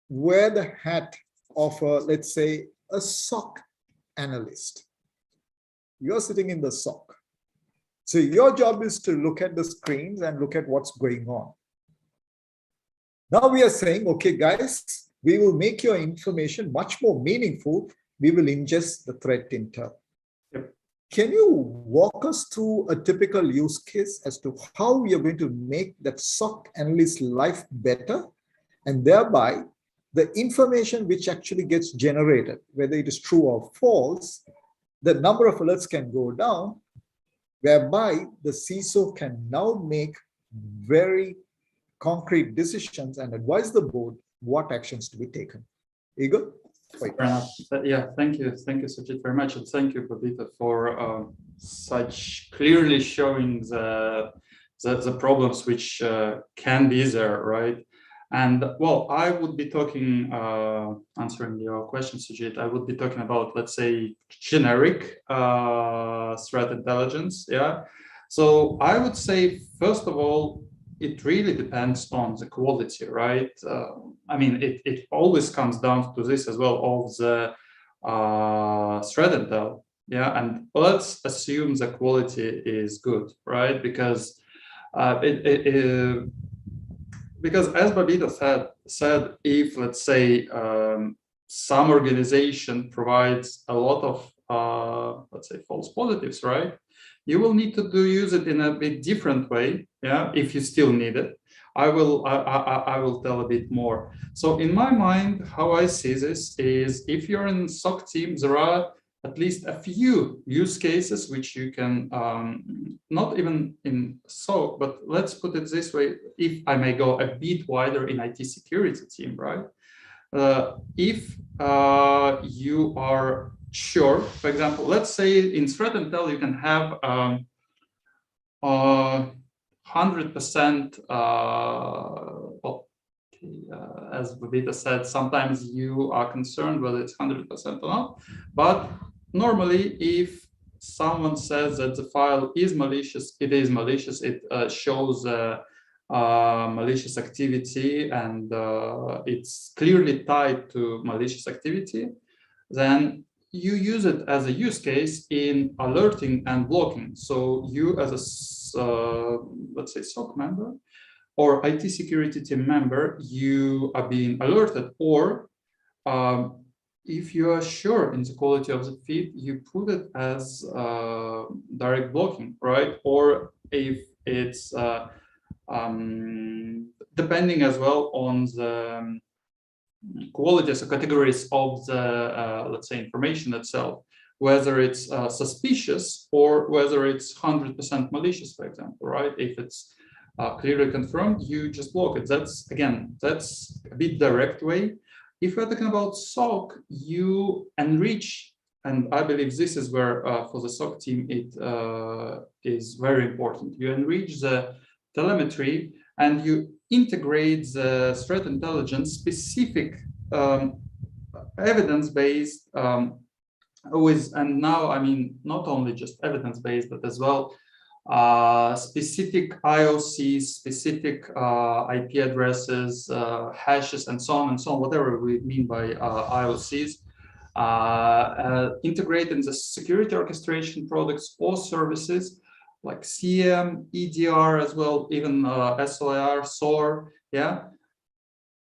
wear the hat of let's say a SOC analyst, you're sitting in the SOC. So your job is to look at the screens and look at what's going on. Now we are saying, okay, guys, we will make your information much more meaningful. We will ingest the threat intel. Yep. Can you walk us through a typical use case as to how you're going to make that SOC analyst's life better, and thereby the information which actually gets generated, whether it is true or false, the number of alerts can go down, whereby the CISO can now make very concrete decisions and advise the board what actions to be taken. Igor? Yeah, thank you, Sujit, very much, and thank you, Babita, for such clearly showing the problems which can be there, right? And well, I would be talking, answering your question, Sujit, I would be talking about, let's say, generic threat intelligence. Yeah. So I would say, first of all, it really depends on the quality, right? I mean, it always comes down to this as well, of the threat intel. Yeah. And let's assume the quality is good, right? Because because as Babita said, if, let's say, some organization provides a lot of, let's say, false positives, right? You will need to use it in a bit different way, yeah, if you still need it. I will tell a bit more. So in my mind, how I see this is, if you're in SOC team, there are at least a few use cases which you can, not even in SOC, but let's put it this way, if I may go a bit wider in IT security team, right? If you are sure, for example, let's say in threat intel, you can have 100%, as Babita said, sometimes you are concerned whether it's 100% or not, but normally if someone says that the file is malicious, it is malicious, it shows malicious activity and it's clearly tied to malicious activity, then you use it as a use case in alerting and blocking. So you as a, let's say, SOC member or IT security team member, you are being alerted, or if you are sure in the quality of the feed, you put it as direct blocking, right? Or if it's depending as well on the qualities or categories of the, let's say, information itself, whether it's suspicious or whether it's 100% malicious, for example, right? If it's clearly confirmed, you just block it. That's, again, that's a bit direct way. If we're talking about SOC, you enrich, and I believe this is where for the SOC team, it is very important. You enrich the telemetry and you integrate the threat intelligence specific evidence-based with, and now I mean, not only just evidence-based, but as well specific IOCs, specific IP addresses, hashes, and so on, whatever we mean by IOCs, integrate in the security orchestration products or services like CM, EDR as well, even SOAR, SOAR, yeah.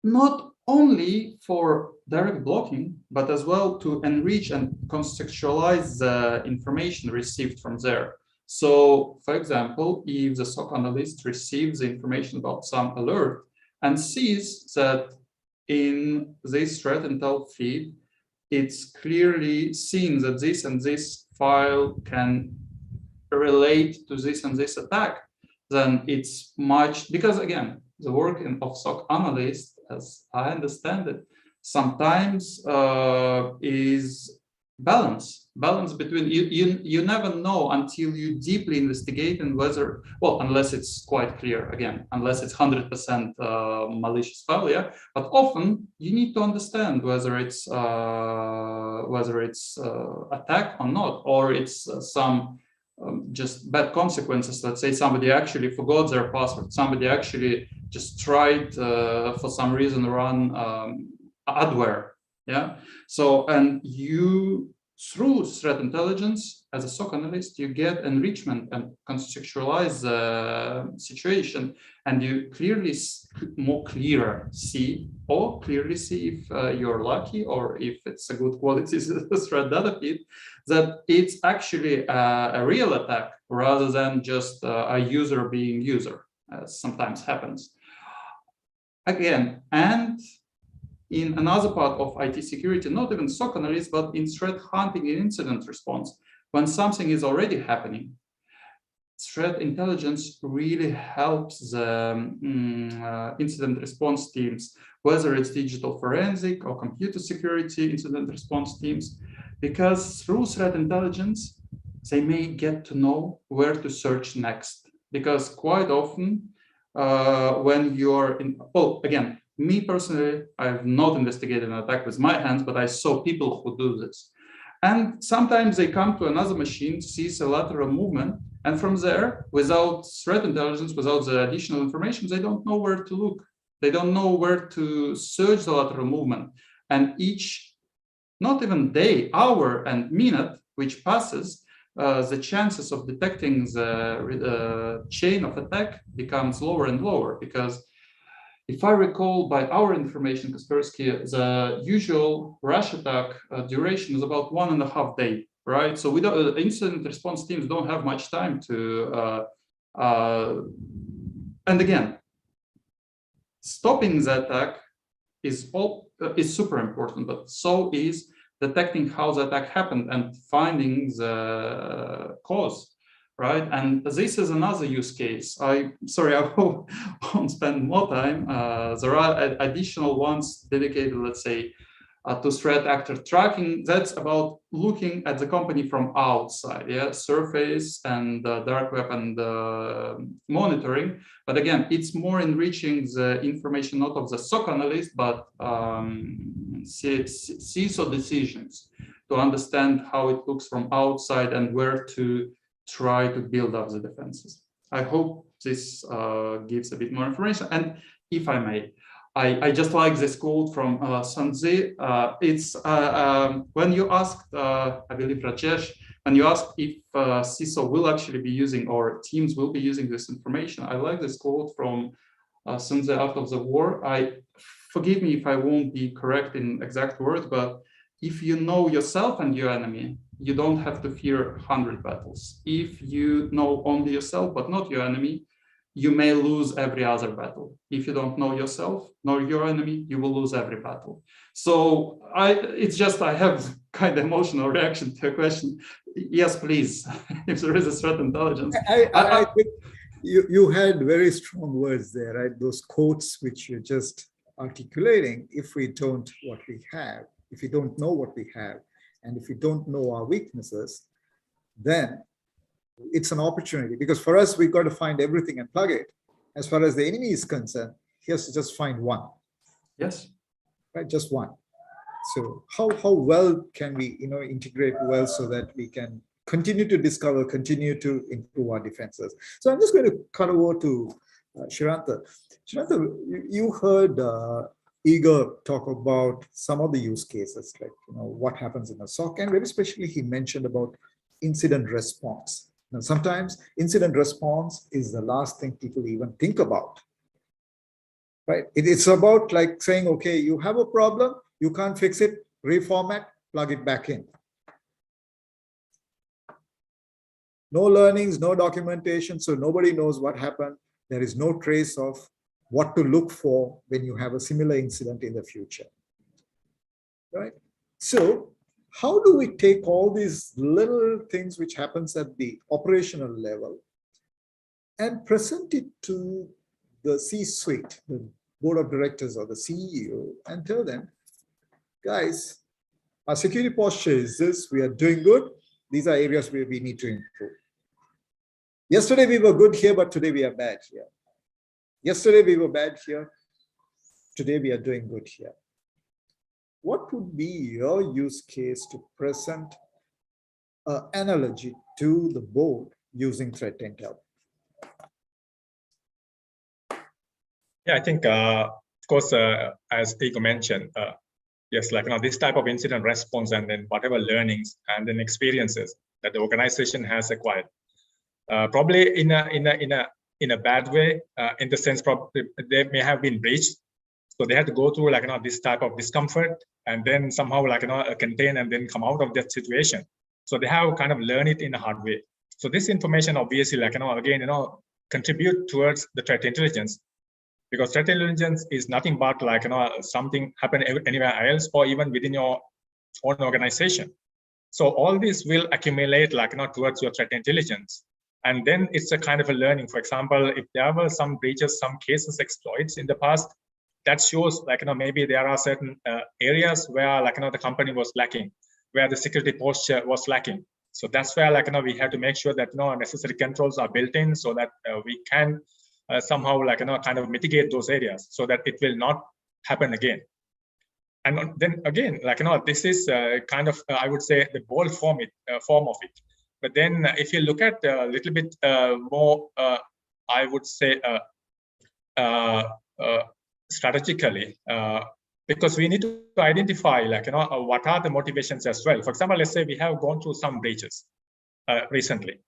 Not only for direct blocking, but as well to enrich and contextualize the information received from there. So, for example, if the SOC analyst receives the information about some alert and sees that in this threat intel feed, it's clearly seen that this and this file can relate to this and this attack, then it's much, because again, the work of SOC analyst, as I understand it, sometimes is balance between, you never know until you deeply investigate and whether, well, unless it's quite clear, again, unless it's 100% malicious file, yeah, but often you need to understand whether it's attack or not, or it's some just bad consequences. Let's say somebody actually forgot their password, somebody actually just tried for some reason run adware, yeah. So, and you, through threat intelligence as a SOC analyst, you get enrichment and contextualize the situation, and you clearly, clearer see if you're lucky, or if it's a good quality threat data feed, that it's actually a real attack rather than just a user being user, as sometimes happens. Again, and in another part of IT security, not even SOC analysts, but in threat hunting and incident response, when something is already happening, threat intelligence really helps the incident response teams, whether it's digital forensic or computer security incident response teams, because through threat intelligence, they may get to know where to search next. Because quite often, when you're in, oh, again, me personally, I've not investigated an attack with my hands, but I saw people who do this. And sometimes they come to another machine, sees a lateral movement, and from there, without threat intelligence, without the additional information, they don't know where to look. They don't know where to search the lateral movement. And each, not even day, hour, and minute which passes, the chances of detecting the chain of attack becomes lower and lower, because if I recall, by our information, Kaspersky, the usual rush attack duration is about 1.5 days, right? So we don't, incident response teams don't have much time to, and again, stopping the attack is super important, but so is detecting how the attack happened and finding the cause. Right, and this is another use case. Sorry, I won't spend more time. There are additional ones dedicated, let's say, to threat actor tracking. That's about looking at the company from outside, yeah, surface and dark web and monitoring. But again, it's more enriching the information not of the SOC analyst, but CISO decisions to understand how it looks from outside and where to try to build up the defenses. I hope this gives a bit more information. And if I may, I just like this quote from Sanzi. It's when you asked, I believe Rajesh, when you asked if CISO will actually be using, or teams will be using this information, I like this quote from Sanzi Out of the War. Forgive me if I won't be correct in exact words, but if you know yourself and your enemy, you don't have to fear 100 battles. If you know only yourself but not your enemy, you may lose every other battle. If you don't know yourself nor your enemy, you will lose every battle. So it's just I have kind of emotional reaction to a question. Yes, please, if there is a threat intelligence. I think you had very strong words there, right? Those quotes which you're just articulating. If we don't what we have, if we don't know what we have, and if we don't know our weaknesses, then it's an opportunity, because for us, we've got to find everything and plug it. As far as the enemy is concerned, he has to just find one. Yes. Right, just one. So how well can we integrate well so that we can continue to discover, continue to improve our defenses? So I'm just going to cut over to Shiranta. Shiranta, you heard Igor talk about some of the use cases, like what happens in a SOC, and very especially he mentioned about incident response. Now, sometimes incident response is the last thing people even think about, right? It's about like saying, okay, you have a problem, you can't fix it, reformat, plug it back in. No learnings, no documentation, so nobody knows what happened. There is no trace of what to look for when you have a similar incident in the future, right? So how do we take all these little things which happens at the operational level and present it to the C-suite, the board of directors or the CEO, and tell them, guys, our security posture is this, we are doing good. These are areas where we need to improve. Yesterday we were good here, but today we are bad here. Yesterday we were bad here. Today we are doing good here. What would be your use case to present an analogy to the board using threat intel? Yeah, I think, of course, as Igor mentioned, yes, like this type of incident response, and then whatever learnings and then experiences that the organization has acquired, probably in a bad way, in the sense probably they may have been breached. So they had to go through this type of discomfort and then somehow contain and then come out of that situation. So they have kind of learned it in a hard way. So this information obviously again contribute towards the threat intelligence, because threat intelligence is nothing but something happen anywhere else or even within your own organization. So all this will accumulate towards your threat intelligence. And then it's a kind of a learning. For example, if there were some breaches, some cases exploits in the past, that shows maybe there are certain areas where the company was lacking, where the security posture was lacking. So that's where we have to make sure that necessary controls are built in so that we can somehow kind of mitigate those areas so that it will not happen again. And then again, this is kind of I would say the bold form of it. But then if you look at a little bit more, I would say strategically, because we need to identify what are the motivations as well. For example, let's say we have gone through some breaches recently,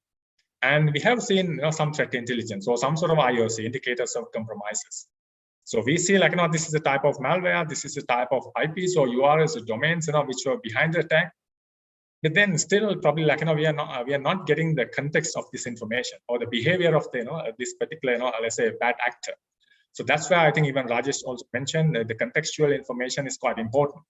and we have seen some threat intelligence or some sort of IOC, indicators of compromises. So we see this is a type of malware, this is a type of IPs or URLs or domains which were behind the attack. But then still probably we are not getting the context of this information or the behavior of the this particular let's say bad actor. So that's where I think even Rajesh also mentioned the contextual information is quite important.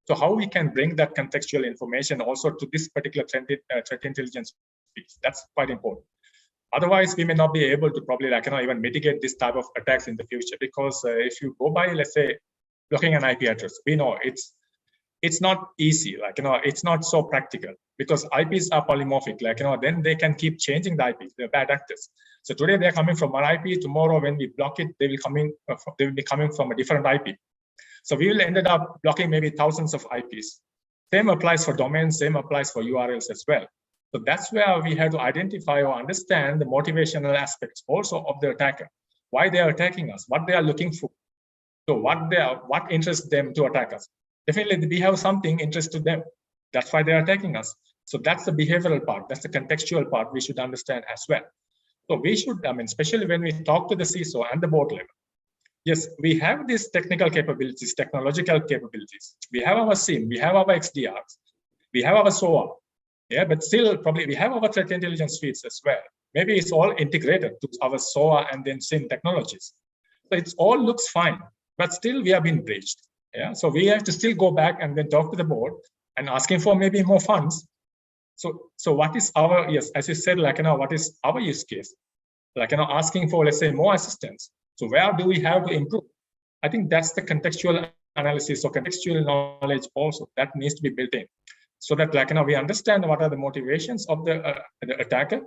So how we can bring that contextual information also to this particular threat intelligence piece, that's quite important. Otherwise, we may not be able to probably even mitigate this type of attacks in the future, because if you go by, let's say, blocking an IP address, we know it's not easy, it's not so practical, because IPs are polymorphic, then they can keep changing the IP, the bad actors. So today they're coming from one IP, tomorrow when we block it, they will be coming from a different IP. So we will end up blocking maybe thousands of IPs. Same applies for domains, same applies for URLs as well. So that's where we have to identify or understand the motivational aspects also of the attacker, why they are attacking us, what they are looking for. So what interests them to attack us? Definitely we have something interest to them. That's why they are attacking us. So that's the behavioral part. That's the contextual part we should understand as well. So we should, especially when we talk to the CISO and the board level, yes, we have these technical capabilities, technological capabilities. We have our SIEM, we have our XDRs, we have our SOA. Yeah, but still probably we have our threat intelligence suites as well. Maybe it's all integrated to our SOA and then SIEM technologies. So it all looks fine, but still we have been breached. Yeah, so we have to still go back and then talk to the board and asking for maybe more funds. So what is our, yes, as you said, what is our use case? Asking for, let's say, more assistance. So where do we have to improve? I think that's the contextual analysis or contextual knowledge also that needs to be built in, so that we understand what are the motivations of the attacker.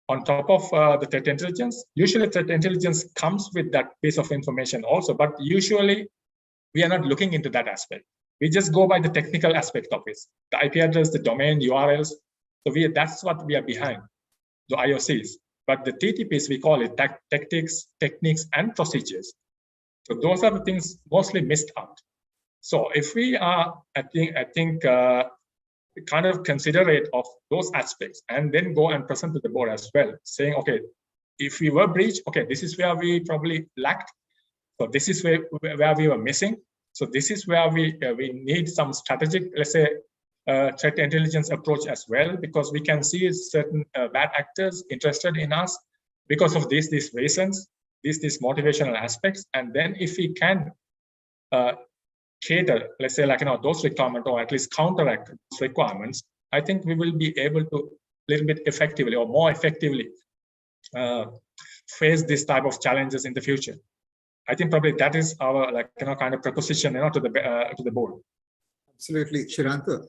On top of the threat intelligence, usually threat intelligence comes with that piece of information also, but usually we are not looking into that aspect. We just go by the technical aspect of it, the IP address, the domain, URLs. So that's what we are behind, the IOCs. But the TTPs, we call it tactics, techniques, and procedures. So those are the things mostly missed out. So if we are, I think kind of considerate of those aspects and then go and present to the board as well, saying, okay, if we were breached, okay, this is where we probably lacked. So this is where we were missing. So this is where we need some strategic, let's say, threat intelligence approach as well, because we can see certain bad actors interested in us because of these reasons, these motivational aspects. And then if we can cater, let's say, those requirements, or at least counteract those requirements, I think we will be able to a little bit effectively or more effectively face this type of challenges in the future. I think probably that is our kind of proposition to the board. Absolutely, Shiranta.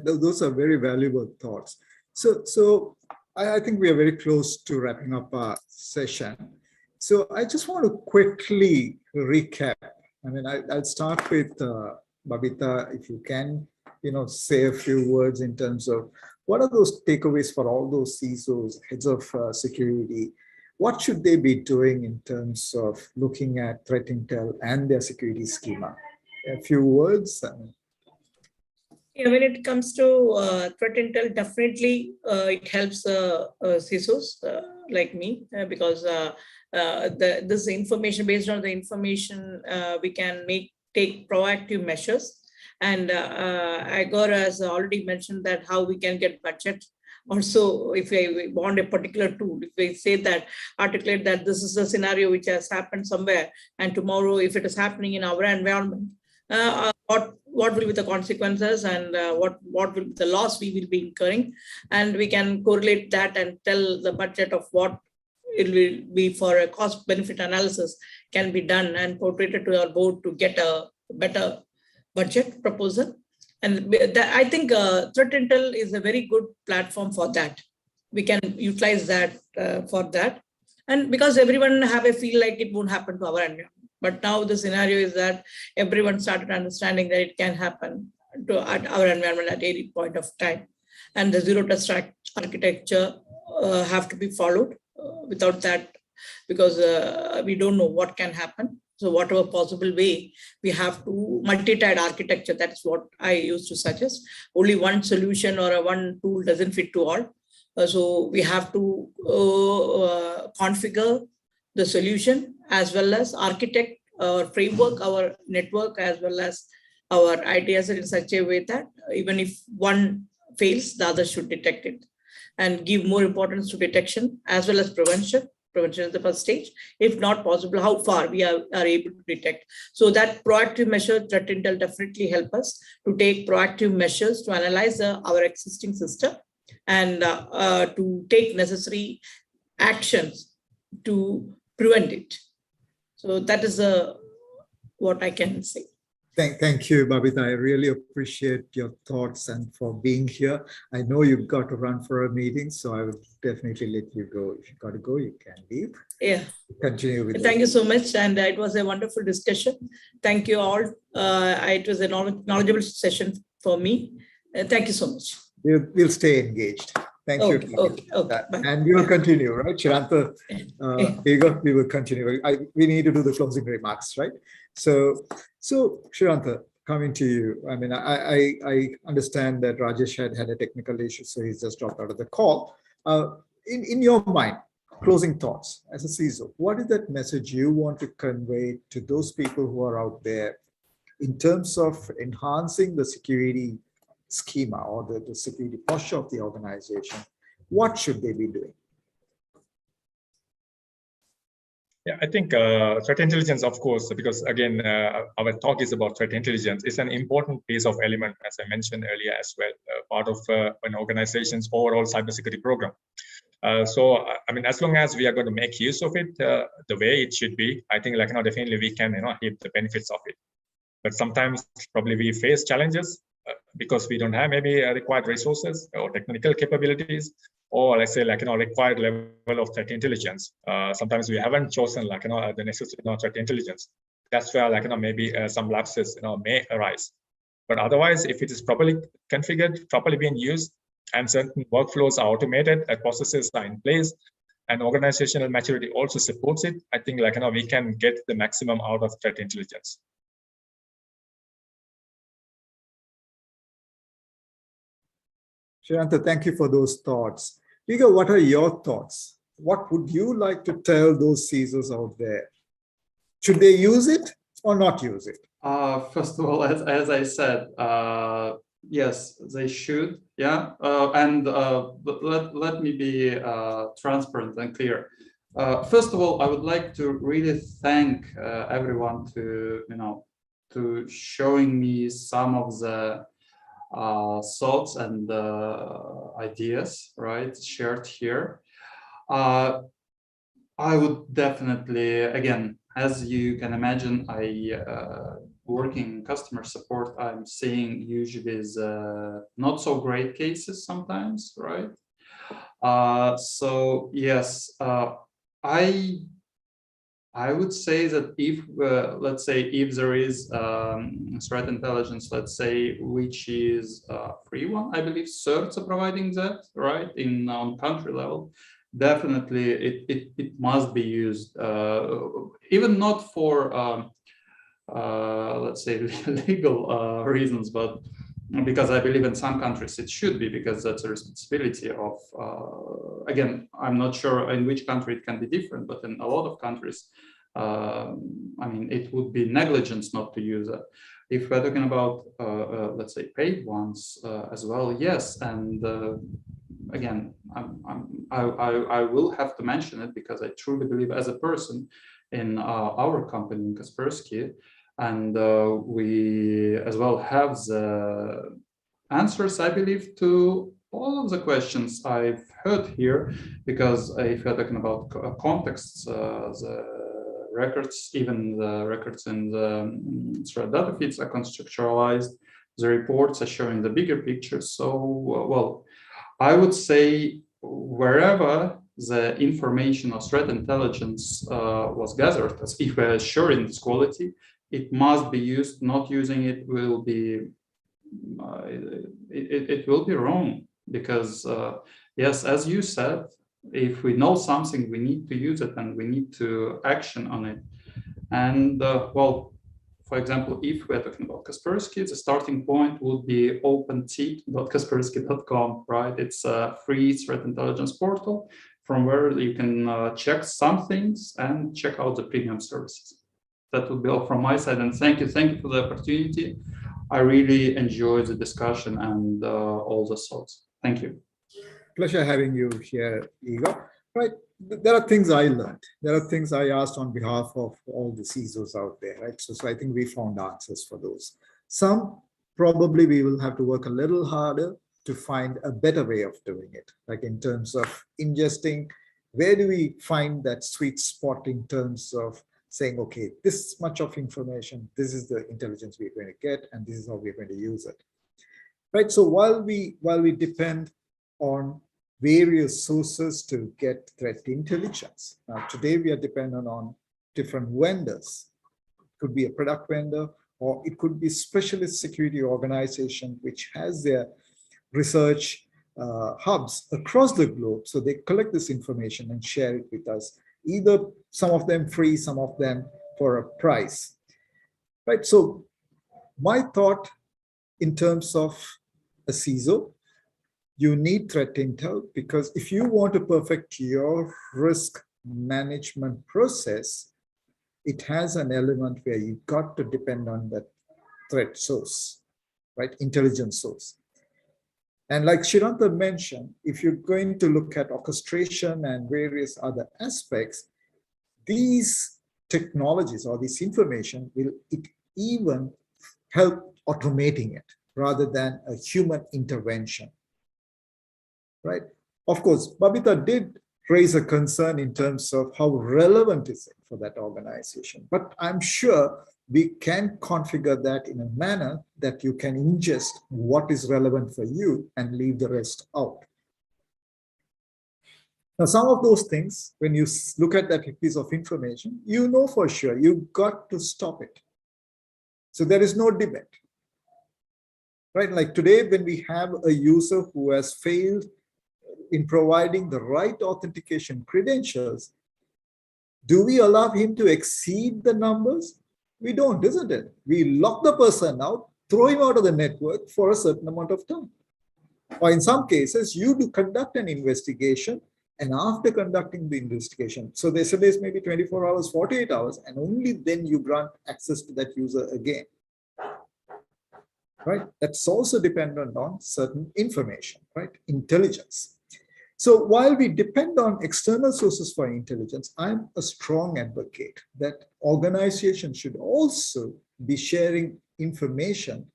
Those are very valuable thoughts. So I think we are very close to wrapping up our session. So I just want to quickly recap. I'll start with Babita, if you can, say a few words in terms of what are those takeaways for all those CISOs, heads of security. What should they be doing in terms of looking at threat intel and their security schema? A few words. Yeah, when it comes to threat intel, definitely it helps CISOs like me because this information, based on the information, we can take proactive measures. And Igor has already mentioned that how we can get budget. Also, if we want a particular tool, if we say that, articulate that this is a scenario which has happened somewhere, and tomorrow, if it is happening in our environment, what will be the consequences, and what will be the loss we will be incurring, and we can correlate that and tell the budget of what it will be for a cost benefit analysis can be done and portrayed to our board to get a better budget proposal. And I think threat intel is a very good platform for that. We can utilize that for that. And because everyone have a feel like it won't happen to our environment. But now the scenario is that everyone started understanding that it can happen to our environment at any point of time. And the zero trust architecture have to be followed. Without that, because we don't know what can happen. So whatever possible way, we have to multi-tied architecture. That's what I used to suggest. Only one solution or one tool doesn't fit to all. So we have to configure the solution as well as architect our framework, our network, as well as our ideas in such a way that even if one fails, the other should detect it and give more importance to detection as well as prevention. Prevention is the first stage. If not possible, how far we are able to detect. So that proactive measure, threat intel definitely help us to take proactive measures to analyze our existing system and to take necessary actions to prevent it. So that is what I can say. Thank you, Babita. I really appreciate your thoughts and for being here. I know you've got to run for a meeting, so I will definitely let you go. If you've got to go, you can leave. Yeah. Continue with Thank you so much. And it was a wonderful discussion. Thank you all. It was a knowledgeable session for me. Thank you so much. We'll stay engaged. Thank you. Okay. And we will continue, right? Shiranta, Igor, we will continue. We need to do the closing remarks, right? So Shiranta, coming to you. I mean, I understand that Rajesh had a technical issue, so he's just dropped out of the call. In your mind, closing thoughts as a CISO, what is that message you want to convey to those people who are out there in terms of enhancing the security schema or the security posture of the organization? What should they be doing? Yeah, I think threat intelligence, of course, because again, our talk is about threat intelligence. It's an important piece of element, as I mentioned earlier as well, part of an organization's overall cybersecurity program. So, I mean, as long as we are going to make use of it the way it should be, I think, like, definitely we can, reap the benefits of it. But sometimes probably we face challenges because we don't have maybe required resources or technical capabilities, or let's say, like, required level of threat intelligence. Sometimes we haven't chosen, like, the necessary threat intelligence. That's where, like, maybe some lapses, may arise. But otherwise, if it is properly configured, properly being used, and certain workflows are automated, processes are in place, and organizational maturity also supports it, I think, like, we can get the maximum out of threat intelligence. Shiranta, thank you for those thoughts. Igor, what are your thoughts? What would you like to tell those CISOs out there? Should they use it or not use it? First of all, as I said, yes, they should. Yeah, and let me be transparent and clear. First of all, I would like to really thank everyone to showing me some of the thoughts and ideas, right, shared here. I would definitely, again, as you can imagine, working in customer support, I'm seeing usually the not so great cases sometimes, right? So yes, I would say that if, let's say, if there is threat intelligence, let's say, which is a free one, I believe certs are providing that, right, on country level, definitely it must be used, even not for, let's say, legal reasons, but because I believe in some countries it should be, because that's a responsibility of, again, I'm not sure in which country it can be different, but in a lot of countries, I mean, it would be negligence not to use it. If we're talking about, let's say, paid ones as well, yes, and again, I will have to mention it because I truly believe as a person in our company, in Kaspersky, and we as well have the answers, I believe, to all of the questions I've heard here, because if you're talking about contexts, the records, even the records in the threat data feeds are contextualized, the reports are showing the bigger picture. So, well, I would say wherever the information of threat intelligence was gathered, as if we're assuring this quality, it must be used. Not using it will be it will be wrong, because yes, as you said, if we know something, we need to use it and we need to action on it. And well, for example, if we're talking about Kaspersky, the starting point would be openT.kaspersky.com, right? It's a free threat intelligence portal from where you can check some things and check out the premium services. That would be all from my side, and thank you for the opportunity. I really enjoyed the discussion and all the thoughts. Thank you. Pleasure having you here, Igor. Right, there are things I learned. There are things I asked on behalf of all the CISOs out there, right? So I think we found answers for those. Some probably we will have to work a little harder to find a better way of doing it, like in terms of ingesting. Where do we find that sweet spot in terms of saying, okay, this much of information, this is the intelligence we're going to get, and this is how we're going to use it, right? So while we depend on various sources to get threat intelligence, now today we are dependent on different vendors. It could be a product vendor, or it could be specialist security organization which has their research hubs across the globe. So they collect this information and share it with us, either some of them free, some of them for a price. Right. So my thought in terms of a CISO, you need threat intel, because if you want to perfect your risk management process, it has an element where you got to depend on that threat source, right? Intelligence source. And like Shiranta mentioned, if you're going to look at orchestration and various other aspects, these technologies or this information will even help automating it rather than a human intervention, right? Of course, Babita did raise a concern in terms of how relevant is it for that organization, but I'm sure we can configure that in a manner that you can ingest what is relevant for you and leave the rest out. Now, some of those things, when you look at that piece of information, you know for sure you've got to stop it. So there is no debate, right? Like today, when we have a user who has failed in providing the right authentication credentials, do we allow him to exceed the numbers? We don't, isn't it? We lock the person out, throw him out of the network for a certain amount of time. Or in some cases, you do conduct an investigation, and after conducting the investigation, so the SLA is maybe 24 hours, 48 hours, and only then you grant access to that user again. Right? That's also dependent on certain information, right? Intelligence. So while we depend on external sources for intelligence, I'm a strong advocate that organizations should also be sharing information,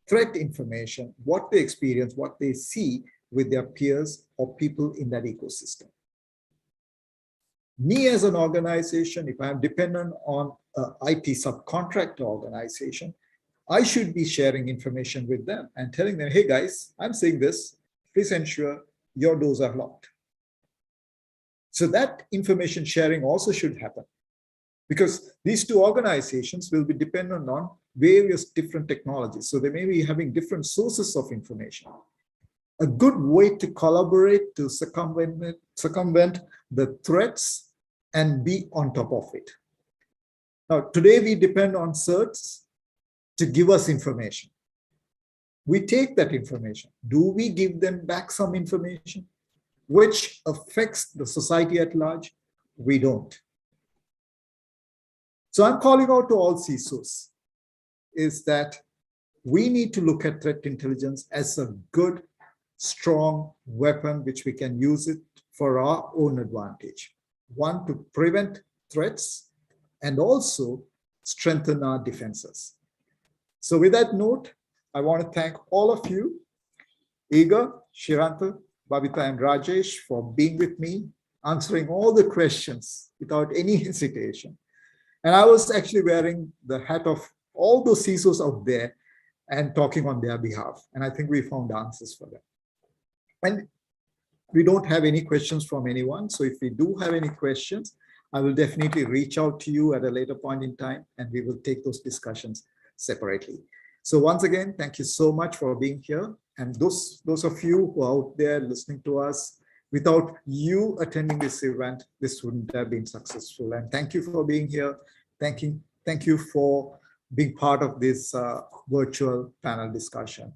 threat information, what they experience, what they see with their peers or people in that ecosystem. Me as an organization, if I'm dependent on an IT subcontractor organization, I should be sharing information with them and telling them, hey guys, I'm saying this, please ensure your doors are locked. So that information sharing also should happen, because these two organizations will be dependent on various different technologies. So they may be having different sources of information. A good way to collaborate to circumvent the threats and be on top of it. Now, today we depend on certs to give us information. We take that information. Do we give them back some information which affects the society at large? We don't. So I'm calling out to all CISOs is that we need to look at threat intelligence as a good, strong weapon which we can use it for our own advantage. One, to prevent threats and also strengthen our defenses. So with that note, I want to thank all of you, Iga, Shiranta, Babita, and Rajesh, for being with me, answering all the questions without any hesitation. And I was actually wearing the hat of all those CISOs out there and talking on their behalf. And I think we found answers for them. And we don't have any questions from anyone. So if we do have any questions, I will definitely reach out to you at a later point in time, and we will take those discussions separately. So once again, thank you so much for being here. And those of you who are out there listening to us, without you attending this event, this wouldn't have been successful. And thank you for being here. Thank you for being part of this virtual panel discussion.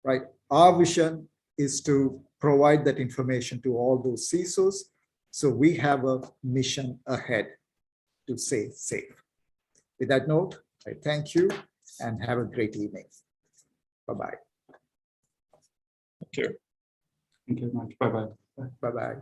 Right? Our vision is to provide that information to all those CISOs. So we have a mission ahead to stay safe. With that note, I thank you and have a great evening. Bye-bye. Thank you. Thank you very much. Bye-bye. Bye-bye.